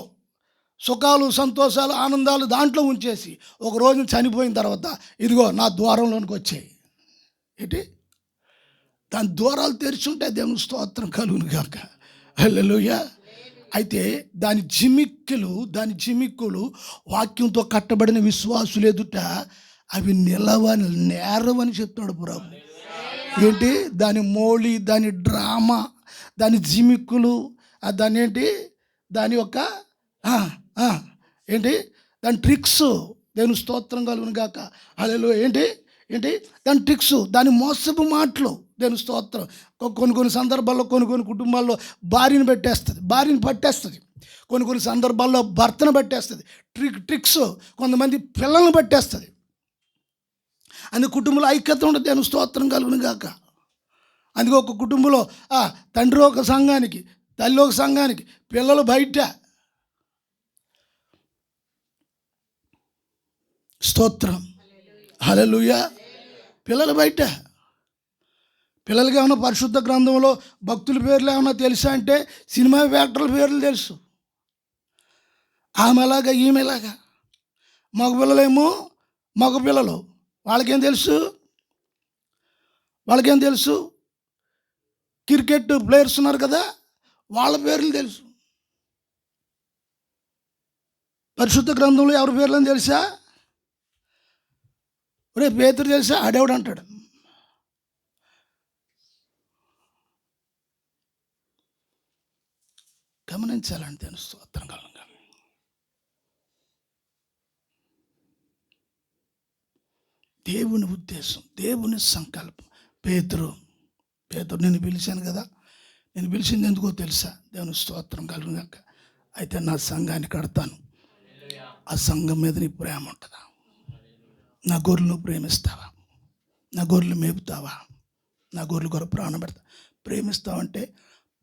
సుఖాలు, సంతోషాలు, ఆనందాలు దాంట్లో ఉంచేసి ఒక రోజు చనిపోయిన తర్వాత ఇదిగో నా ద్వారంలోనికి వచ్చాయి. ఏంటి? దాని ద్వారాలు తెరిచుంటే దేవుని స్తోత్రం కలుగును గాక. హల్లెలూయా. అయితే దాని జిమిక్కులు వాక్యంతో కట్టబడిన విశ్వాసులు ఎదుట అవి నేరవని చెప్తాడు ప్రభు. ఏంటి? దాని మోళి, దాని డ్రామా, దాని జిమిక్కులు, దాని ఏంటి, దాని యొక్క ఏంటి, దాని ట్రిక్స్. దేవుని స్తోత్రం కలుగును గాక. హల్లెలూయా. ఏంటి దాని ట్రిక్స్, దాని మోసపు మాటలు. దేవుని స్తోత్రం. కొన్ని సందర్భాల్లో కొన్ని కుటుంబాల్లో భార్యను పట్టేస్తుంది. కొన్ని సందర్భాల్లో భర్తను పట్టేస్తుంది. ట్రిక్స్ కొంతమంది పిల్లల్ని పట్టేస్తుంది. అన్ని కుటుంబంలో ఐక్యత ఉండదు. దేవుని స్తోత్రం కలుగును గాక. అందుకే ఒక కుటుంబంలో తండ్రి ఒక సంఘానికి, తల్లి ఒక సంఘానికి, పిల్లలు బయట. స్తోత్రం. హల్లెలూయా. పిల్లలు బయట. పిల్లలకి ఏమైనా పరిశుద్ధ గ్రంథంలో భక్తుల పేర్లు ఏమైనా తెలుసా అంటే సినిమా యాక్టర్ల పేర్లు తెలుసు. ఆమెలాగా ఈమెలాగా. మగపిల్లలేమో మగపిల్లలు, వాళ్ళకేం తెలుసు? క్రికెట్ ప్లేయర్స్ ఉన్నారు కదా, వాళ్ళ పేర్లు తెలుసు. పరిశుద్ధ గ్రంథంలో ఎవరి పేర్లని తెలుసా? ఒరే పేతురు తెలుసా? ఆడేవాడు అంటాడు. గమనించాలంటే స్తోత్రం కలుగును. దేవుని ఉద్దేశం, దేవుని సంకల్పం. పేతురు నేను పిలిచాను కదా, నేను పిలిచింది ఎందుకో తెలుసా? దేవుని స్తోత్రం కలుగును గాక. అయితే నా సంఘాన్ని కడతాను, ఆ సంఘం మీద నీ ప్రేమ ఉంటుందా? నా గొర్రెలను ప్రేమిస్తావా? నా గొర్రెలు మేపుతావా? నా గొర్రెలు కొరకు ప్రాణం పెడతావా? ప్రేమిస్తావంటే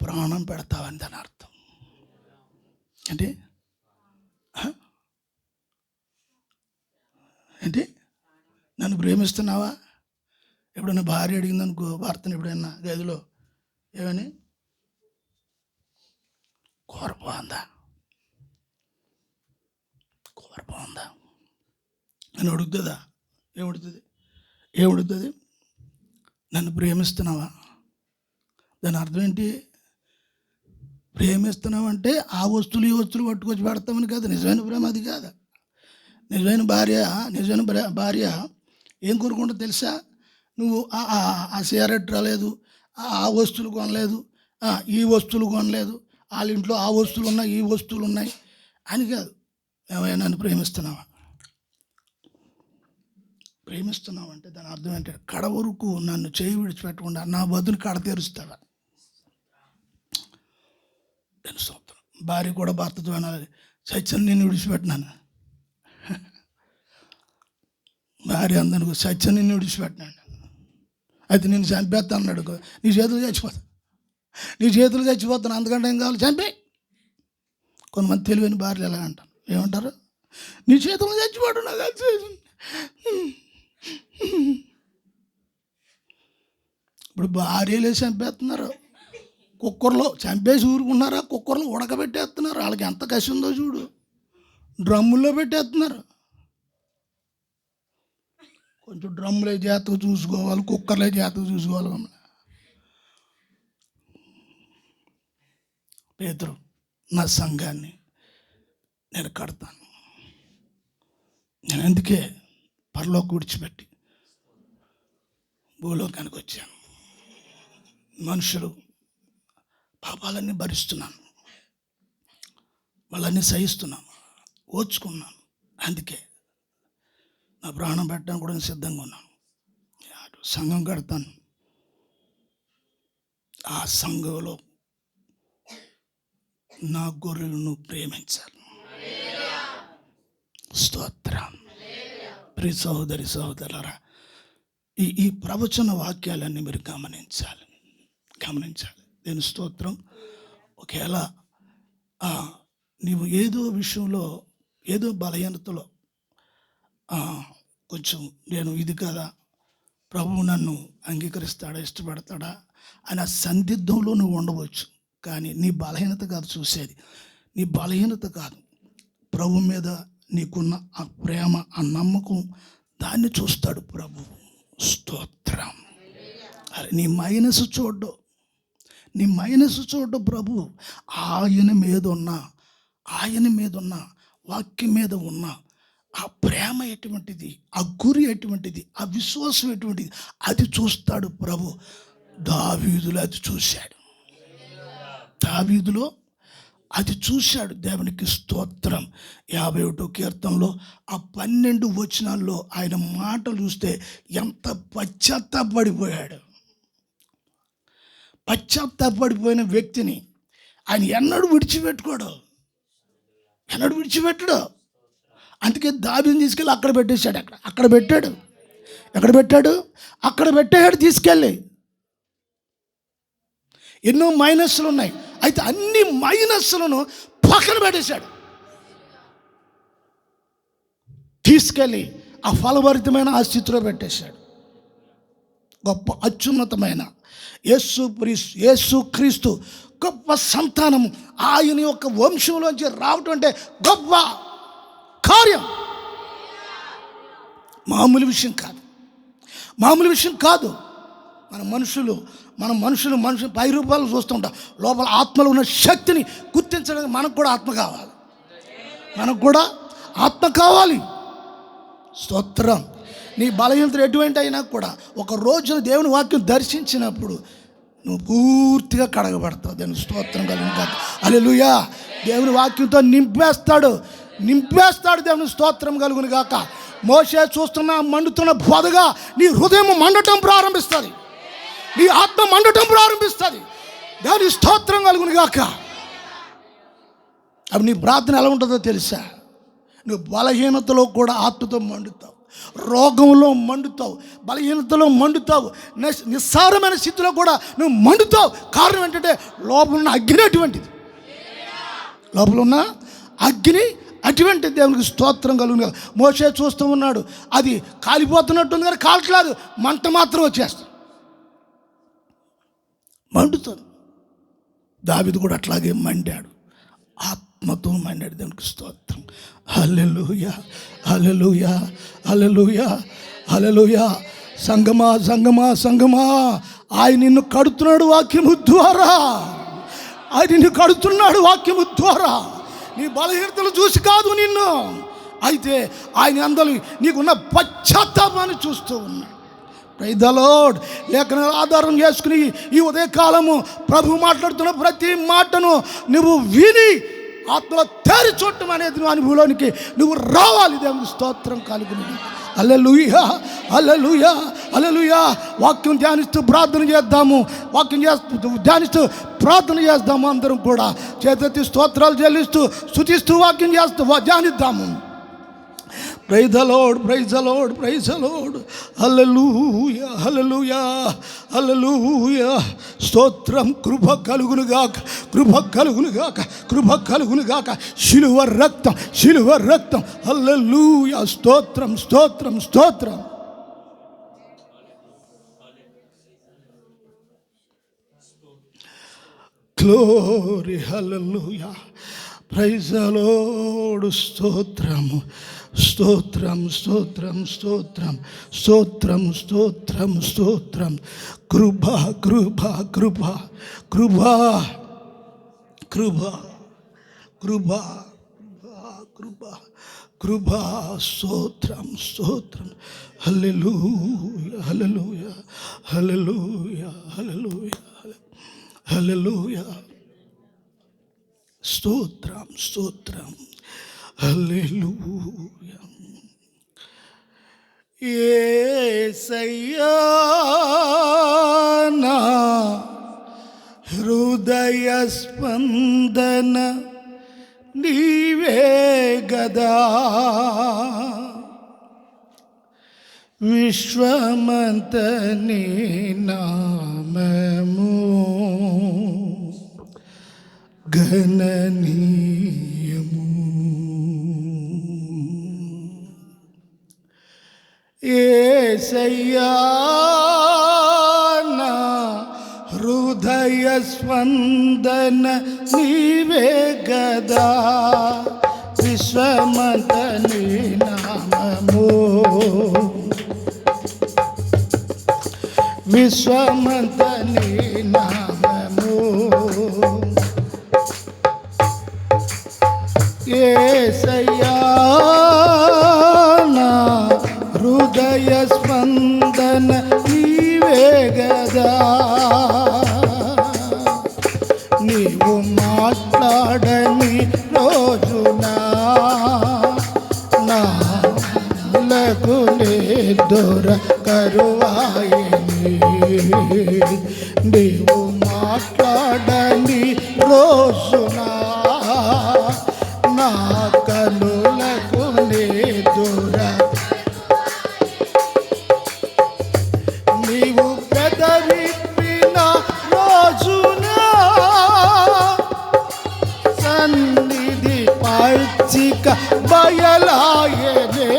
ప్రాణం పెడతావని దాని అర్థం. ఏంటి? నన్ను ప్రేమిస్తున్నావా? ఎప్పుడైనా భార్య అడిగిందనుకో, భర్తను ఎప్పుడైనా గదిలో ఏమని, కూర బాగుందా అని అడుగుతుందా? ఏమడుగుతుంది? నన్ను ప్రేమిస్తున్నావా? దాని అర్థం ఏంటి? ప్రేమిస్తున్నావంటే ఆ వస్తువులు ఈ వస్తువులు పట్టుకొచ్చి పెడతామని కాదు. నిజమైన ప్రేమ అది కాదు. నిజమైన భార్య ఏం కోరుకుంటా తెలుసా? నువ్వు ఆ సిగరెట్ రాలేదు, ఆ వస్తువులు కొనలేదు, ఈ వస్తువులు కొనలేదు, వాళ్ళ ఇంట్లో ఆ వస్తువులు ఉన్నాయి, ఈ వస్తువులు ఉన్నాయి అని కాదు. ఏమైనా నన్ను ప్రేమిస్తున్నావా అంటే దాని అర్థం ఏంటంటే కడ వరకు నన్ను చేయి విడిచిపెట్టకుండా నా బదులు కడ తెరుస్తావా? తెలుసు. భార్య కూడా భర్తతో అనాలి, సత్యం నిన్ను విడిచిపెట్టినాను. భార్య అందరికీ సత్యం నిన్ను విడిచిపెట్టినాను, అయితే నేను చంపేస్తాను అన్నాడు. నీ చేతులు చచ్చిపోతాను, అందుకంటే ఏం కావాలి? చంపే. కొంతమంది తెలివైన భార్యలు ఎలా అంటారు? ఏమంటారు? నీ చేతులు చచ్చిపోడు నాకు. ఇప్పుడు భార్యలే చంపేస్తున్నారు. కుక్కర్లో చంపేసి ఊరుకున్నారా? కుక్కర్లో ఉడకబెట్టేస్తున్నారు. వాళ్ళకి ఎంత కసి ఉందో చూడు. డ్రమ్ముల్లో పెట్టేస్తున్నారు. కొంచెం డ్రమ్ములే జాగ్రత్తగా చూసుకోవాలి, కుక్కర్లే జాగ్రత్తగా చూసుకోవాలి. పేతురు, నా సంఘాన్ని నేను కడతాను. నేను అందుకే పరలోకి విడిచిపెట్టి భూలోకానికి వచ్చాను. మనుషులు పాపాలన్నీ భరిస్తున్నాను, వాళ్ళన్నీ సహిస్తున్నాను, ఓర్చుకున్నాను. అందుకే నా ప్రాణం పెట్టడానికి కూడా సిద్ధంగా ఉన్నాను. సంఘం కడతాను. ఆ సంఘంలో నా గొర్రెలను ప్రేమించాలి. స్తోత్రం. ప్రియ సహోదరులారా, ఈ ప్రవచన వాక్యాలన్నీ మీరు గమనించాలి. నేను స్తోత్రం. ఒకవేళ నీవు ఏదో విషయంలో ఏదో బలహీనతలో కొంచెం నేను ఇది కదా, ప్రభువు నన్ను అంగీకరిస్తాడా, ఇష్టపడతాడా అనే సందిగ్ధంలో నువ్వు ఉండవచ్చు. కానీ నీ బలహీనత కాదు చూసేది, నీ బలహీనత కాదు, ప్రభు మీద నీకున్న ఆ ప్రేమ, ఆ నమ్మకం, దాన్ని చూస్తాడు ప్రభు. స్తోత్రం. అరే నీ మైనస్ చూడ్డు, నీ మైనస్ చూడ్డు ప్రభు. ఆయన మీద ఉన్న వాక్యం మీద ఉన్న ఆ ప్రేమ ఎటువంటిది, ఆ గురి ఎటువంటిది, ఆ విశ్వాసం ఎటువంటిది, అది చూస్తాడు ప్రభు. దావీదులో అది చూశాడు, దావీదులో అది చూశాడు. దేవునికి స్తోత్రం. 51వ కీర్తనలో ఆ 12 వచనాల్లో ఆయన మాటలు చూస్తే ఎంత పశ్చాత్తాపడిపోయాడు. పశ్చాత్తాపడిపోయిన వ్యక్తిని ఆయన ఎన్నడూ విడిచిపెట్టడు. అందుకే దావీదుని తీసుకెళ్ళి అక్కడ పెట్టేశాడు. అక్కడ పెట్టాడు. అక్కడ పెట్టాడు తీసుకెళ్ళి. ఎన్నో మైనస్లు ఉన్నాయి, అయితే అన్ని మైనస్లను పక్కన పెట్టేశాడు. తీసుకెళ్ళి ఆ ఫలభరితమైన ఆ స్థితిలో పెట్టేశాడు. గొప్ప అత్యున్నతమైన యేసు క్రీస్తు గొప్ప సంతానము ఆయన యొక్క వంశంలోంచి రావటం అంటే గొప్ప కార్యం. మామూలు విషయం కాదు. మన మనుషులు పై రూపాలు చూస్తూ ఉంటాం. లోపల ఆత్మలో ఉన్న శక్తిని గుర్తించడానికి మనకు కూడా ఆత్మ కావాలి. స్తోత్రం. నీ బలహీనతలు ఎటువంటి అయినా కూడా ఒక రోజున దేవుని వాక్యం దర్శించినప్పుడు నువ్వు పూర్తిగా కడగబడతావు. దేవుని స్తోత్రం కలిగిన కాదు. హల్లెలూయా. దేవుని వాక్యంతో నింపేస్తాడు. దేవుని స్తోత్రం కలుగును గాక. మోషే చూస్తున్న మండుతున్న బోధగా నీ హృదయం మండటం ప్రారంభిస్తుంది, నీ ఆత్మ మండటం ప్రారంభిస్తుంది. దేవుని స్తోత్రం కలుగును గాక. అప్పుడు నీ ప్రార్థన ఎలా ఉంటుందో తెలుసా? నువ్వు బలహీనతలో కూడా ఆత్మతో మండుతావు, రోగంలో మండుతావు, బలహీనతలో మండుతావు, నిస్సారమైన స్థితిలో కూడా నువ్వు మండుతావు. కారణం ఏంటంటే లోపల ఉన్న అగ్ని అటువంటిది, దేవునికి స్తోత్రం కలుగును. మోషే చూస్తూ ఉన్నాడు, అది కాలిపోతున్నట్టుంది కానీ కాల్చలేదు, మంట మాత్రం వచ్చేస్తుంది, మండుతుంది. దావీదు కూడా అట్లాగే మండాడు, ఆత్మతో మండాడు. దేవునికి స్తోత్రం. హల్లెలూయా, హల్లెలూయా, హల్లెలూయా, హల్లెలూయా. సంగమా, ఆయన నిన్ను కడుతున్నాడు వాక్యము ద్వారా. నీ బలహీనతలు చూసి కాదు నిన్ను, అయితే ఆయన అందరూ నీకున్న పశ్చాత్తాపాన్ని చూస్తూ ఉన్నాడు. Praise the Lord. లేఖనాల ఆధారం చేసుకుని ఈ ఉదయకాలము ప్రభు మాట్లాడుతున్న ప్రతి మాటను నువ్వు విని ఆత్మలో తేరి చూడటం అనేది నువ్వు అనుభవంలోనికి నువ్వు రావాలి. దేవుని స్తోత్రం కలుగును. హల్లెలూయా, హల్లెలూయా, హల్లెలూయా. వాక్యం ధ్యానిస్తూ ప్రార్థన చేద్దాము. ధ్యానిస్తూ ప్రార్థన చేద్దాము. అందరం కూడా చేతెత్తి స్తోత్రాలు చెల్లిస్తూ స్తుతిస్తూ వాక్యం ధ్యానిద్దాము. Praise the lord, praise the lord, praise the lord. హల్లెలూయా, హల్లెలూయా, హల్లెలూయా. స్తోత్రం. కృప కలుగును గాక. శిలువ రక్తం. హల్లెలూయా. స్తోత్రం. గ్లోరీ, హల్లెలూయా. Praise the lord. స్తోత్రం. కృప. స్తోత్రం. హల్లెలూయా, హల్లెలూయా, హల్లెలూయా, హల్లెలూయా, హల్లెలూయా. స్తోత్రం. హల్లెలూయా. యేసయ్యా నా హృదయ స్పందన నీవే గదా, విశ్వమంత నీ నామము గణనీయము. యేసయ్యా నా హృదయ స్పందన నీవే గదా, విశ్వమంత నీ నామము, విశ్వమంత నీ నామము. యేసయ్యా నా హృదయ స్పందన నీవే గదా, నీవు మాట్లాడని రోజునా నాలకు నిద్ర కరువాయని, నీవు మాట్లాడని రోజునా నా కనులకు నిద్ర, నీవు పెదవిప్పిన రోజునా సన్నిధి పచ్చిక బయలాయనే,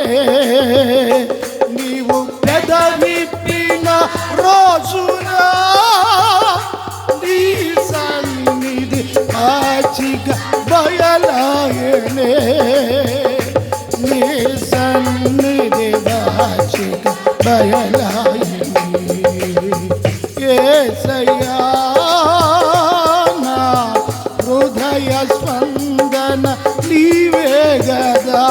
నీవు పెదవిప్పిన రోజునా నీ సన్నిధి పచ్చిక బయలాయనే, నీ సన్నిధి పచ్చిక బయలాయనే. యేసయ్యా నా హృదయ స్పందన నీవే గదా,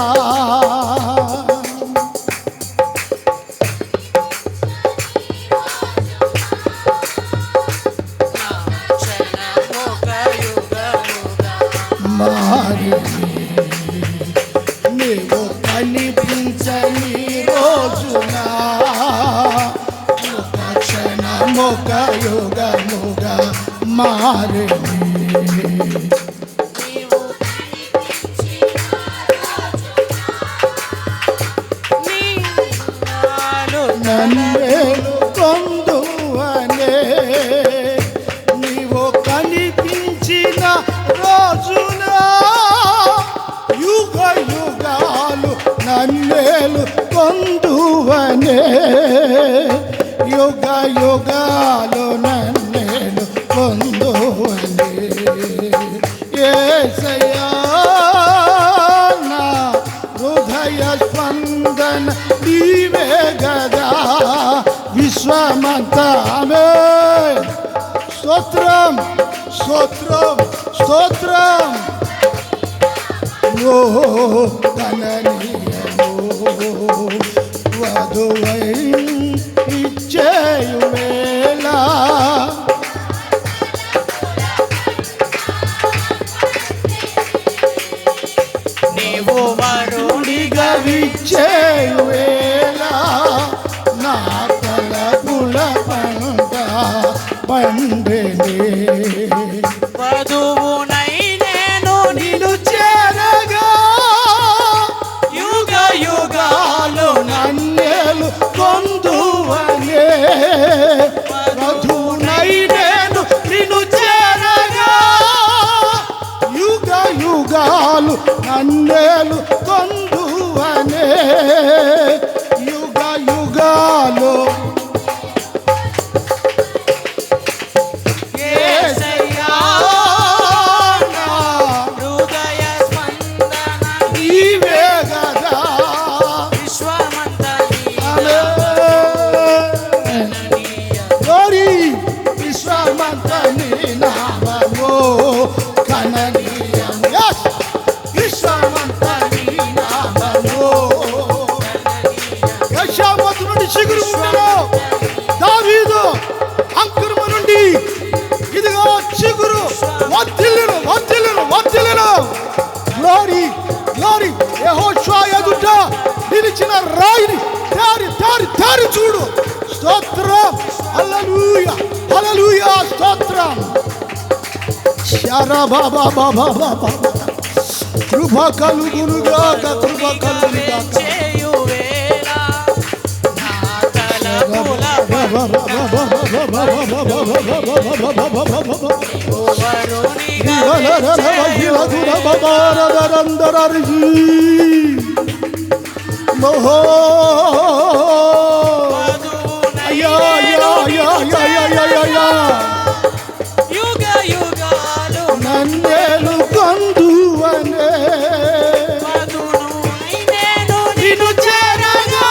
మారి నీవు కనిపించని రోజునా ఒక క్షణమొక యుగముగా మారి, నన్నేలు కొందువనే, నీవు కనిపించిన రోజునా యుగ యుగాలు నన్నేలు కొందువనే, యుగ యుగాలు నన్నేలు కొందువనే. యేసయ్యా నా హృదయ స్పందన నీవే గదా, విశ్వమంతా ఆమేన్. స్తోత్రం స్తోత్రం స్తోత్రం. ఓ గణనీయము వధువై ఇచ్చేయు వేళ, నీవు వరుడిగా విచ్చేయు వేళ, నా తలపుల పంట పండెనే, వధువునై నేను నిన్ను చేరగా యుగ యుగాలు నన్నేలు కొందువనే, వధువునై నేను నిన్ను చేరగా యుగ యుగాలు నన్నేలు కొందువనే, యుగ యుగాలు. యేసయ్యా నా హృదయ స్పందన నీవే గదా, విశ్వమంత glory, విశ్వమంత నీ నామము గణనీయం. Yes, విశ్వమంత నీ నామము. యెషాయాము నుండి చిగురు ఉండెను, దావీదు అంకురము నుండి ఇదిగో చిగురు వర్ధిల్లును వర్ధిల్లును వర్ధిల్లును. Glory glory. యెహోషువ ఎదుట నిలిచిన రాయిని తారి తారి తారి చూడు. స్తోత్రం. హల్లెలూయా హల్లెలూయా. స్తోత్రం. శరబాబాబాబాబా. కృప కలుగునుగాక కృప కలుగునుగాక. చేయువేళ నా తలపుల వరునిగా యుగ యుగాలు నన్నేలు కొందువనే వధువు నేను నిన్ను చేరగా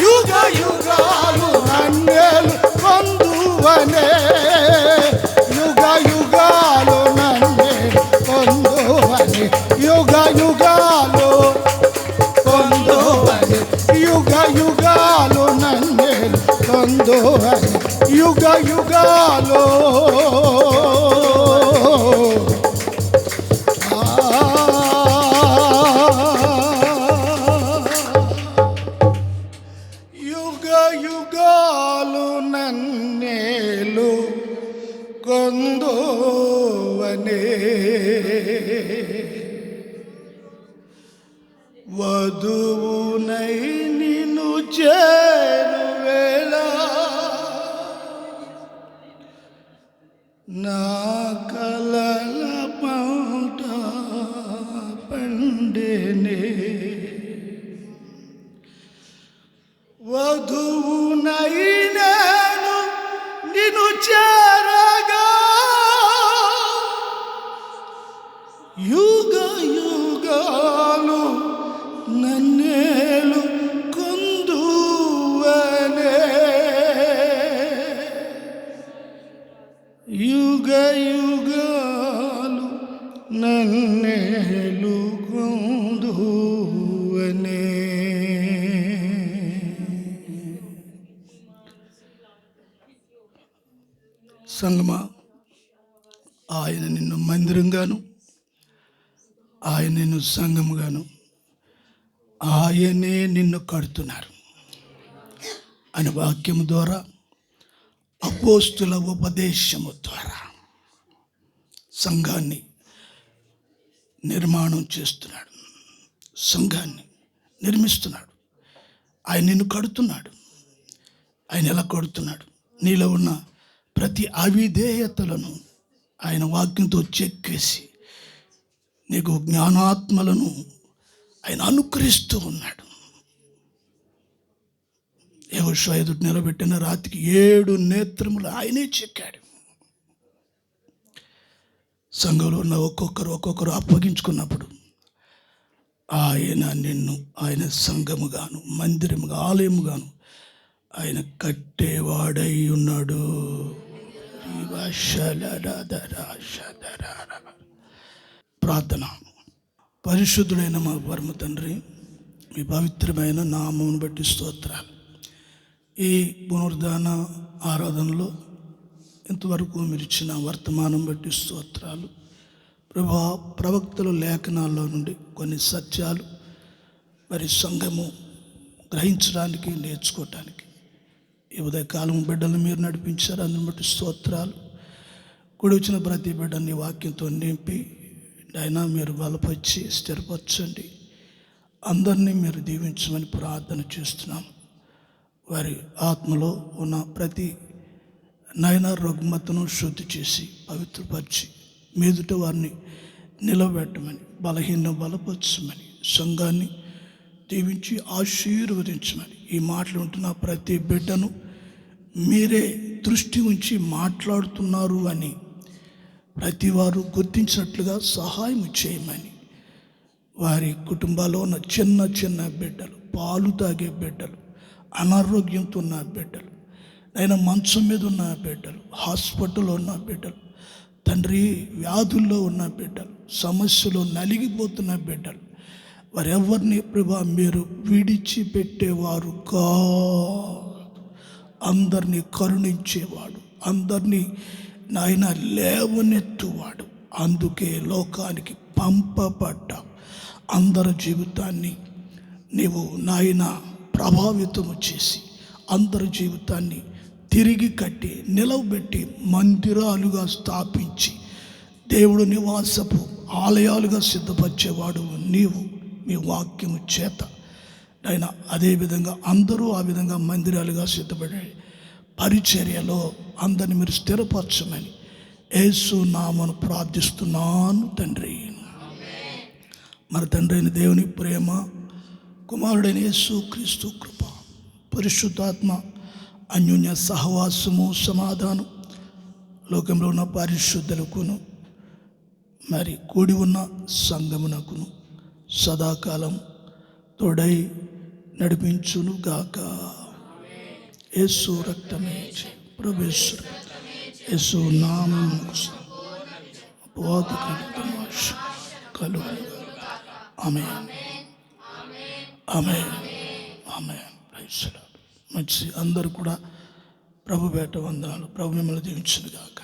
యుగ యుగాలు నన్నేలు కొందువనే యుగ యుగాలు నన్నేలు కొందువనే యుగ యుగాలు కొందువనే యుగ యుగాలు నన్నేలు కొందువనే యుగ యుగాలు యుగ యుగాలు నన్నేలు కొందువనే వధువునై నిన్ను చేరువేళ నా కలల పంట పండేనే వధువునై నేను నిన్ను చేరగా యుగ యుగాలు నన్నేలు కొందువనే యుగ యుగాలు నన్నేలు కొందువనే. సంగమా, ఆయన నిన్ను మందిరంగాను, ఆయన నిన్ను సంఘముగాను, ఆయనే నిన్ను కడుతున్నారు అని వాక్యము ద్వారా, అపోస్తుల ఉపదేశము ద్వారా సంఘాన్ని నిర్మాణం చేస్తున్నాడు, సంఘాన్ని నిర్మిస్తున్నాడు. ఆయన నిన్ను కడుతున్నాడు. ఆయన ఎలా కడుతున్నాడు? నీలో ఉన్న ప్రతి అవిధేయతలను ఆయన వాక్యంతో చెక్కేసి నీకు జ్ఞానాత్మలను ఆయన అనుకరిస్తూ ఉన్నాడు. యెహోషువ ఎదుట నిలబెట్టిన రాతికి 7 నేత్రములు ఆయనే చెక్కాడు. సంఘంలో ఉన్న ఒక్కొక్కరు అప్పగించుకున్నప్పుడు ఆయన నిన్ను ఆయన సంఘముగాను, మందిరముగా, ఆలయముగాను ఆయన కట్టేవాడై ఉన్నాడు. ప్రార్థన. పరిశుద్ధుడైన మా పరమ తండ్రి, మీ పవిత్రమైన నామమును బట్టి స్తోత్రాలు. ఈ పునరుద్ధాన ఆరాధనలో ఇంతవరకు మీరు ఇచ్చిన వర్తమానం బట్టి స్తోత్రాలు. ప్రభా, ప్రవక్తల లేఖనాల్లో నుండి కొన్ని సత్యాలు మరి సంఘము గ్రహించడానికి, నేర్చుకోవటానికి ఈ ఉదయకాలం బిడ్డలు మీరు నడిపించారు. అందుని బట్టి స్తోత్రాలు. కూడి వచ్చిన ప్రతి బిడ్డని వాక్యంతో నింపి అయినా మీరు బలపరిచి స్థిరపరచండి. అందరినీ మీరు దీవించమని ప్రార్థన చేస్తున్నాం. వారి ఆత్మలో ఉన్న ప్రతి నయన రుగ్మతను శుద్ధి చేసి పవిత్రపరిచి మీదుట వారిని నిలబెట్టమని, బలపరచమని, సంఘాన్ని దీవించి ఆశీర్వదించమని, ఈ మాటలు ఉంటున్న ప్రతి బిడ్డను మీరే దృష్టి ఉంచి మాట్లాడుతున్నారు అని ప్రతి వారు గుర్తించినట్లుగా సహాయం చేయమని, వారి కుటుంబాల్లో ఉన్న చిన్న చిన్న బిడ్డలు, పాలు తాగే బిడ్డలు, అనారోగ్యంతో ఉన్న బిడ్డలు, అయినా మంచం మీద ఉన్న బిడ్డలు, హాస్పిటల్లో ఉన్న బిడ్డలు, తండ్రి వ్యాధుల్లో ఉన్న బిడ్డలు, సమస్యలో నలిగిపోతున్న బిడ్డలు, వారెవరిని ప్రభా మీరు విడిచిపెట్టేవారు కాదు. అందరినీ కరుణించేవాడు, అందరినీ నాయన లేవనెత్తువాడు. అందుకే లోకానికి పంపబడ్డ అందరి జీవితాన్ని నీవు నాయన ప్రభావితము చేసి అందరి జీవితాన్ని తిరిగి కట్టి నిలవబెట్టి మందిరాలుగా స్థాపించి దేవుడు నివాసపు ఆలయాలుగా సిద్ధపరిచేవాడు నీవు. మీ వాక్యము చేత ఆయన అదేవిధంగా అందరూ ఆ విధంగా మందిరాలుగా సిద్ధపడే పరిచర్యలో అందరిని మీరు స్థిరపరచమని, యేసు నామమున ప్రార్థిస్తున్నాను తండ్రి. మన తండ్రి అయిన దేవుని ప్రేమ, కుమారుడైన యేసు క్రీస్తు కృప, పరిశుద్ధాత్మ అన్యోన్య సహవాసము, సమాధానం లోకంలో ఉన్న పరిశుద్ధులకును మరి కూడి ఉన్న సంగమునకును సదాకాలం తోడై నడిపించును గాక. యేసు రక్తమే ప్రవేశ యేసు నామమునకు అపవాది కలుగును. ఆమేన్, ఆమేన్, ఆమేన్. Praise the lord. మంచి అందరూ కూడా ప్రభు పేట వందనాలు. ప్రభు మిమ్మల్ని దీవించును గాక.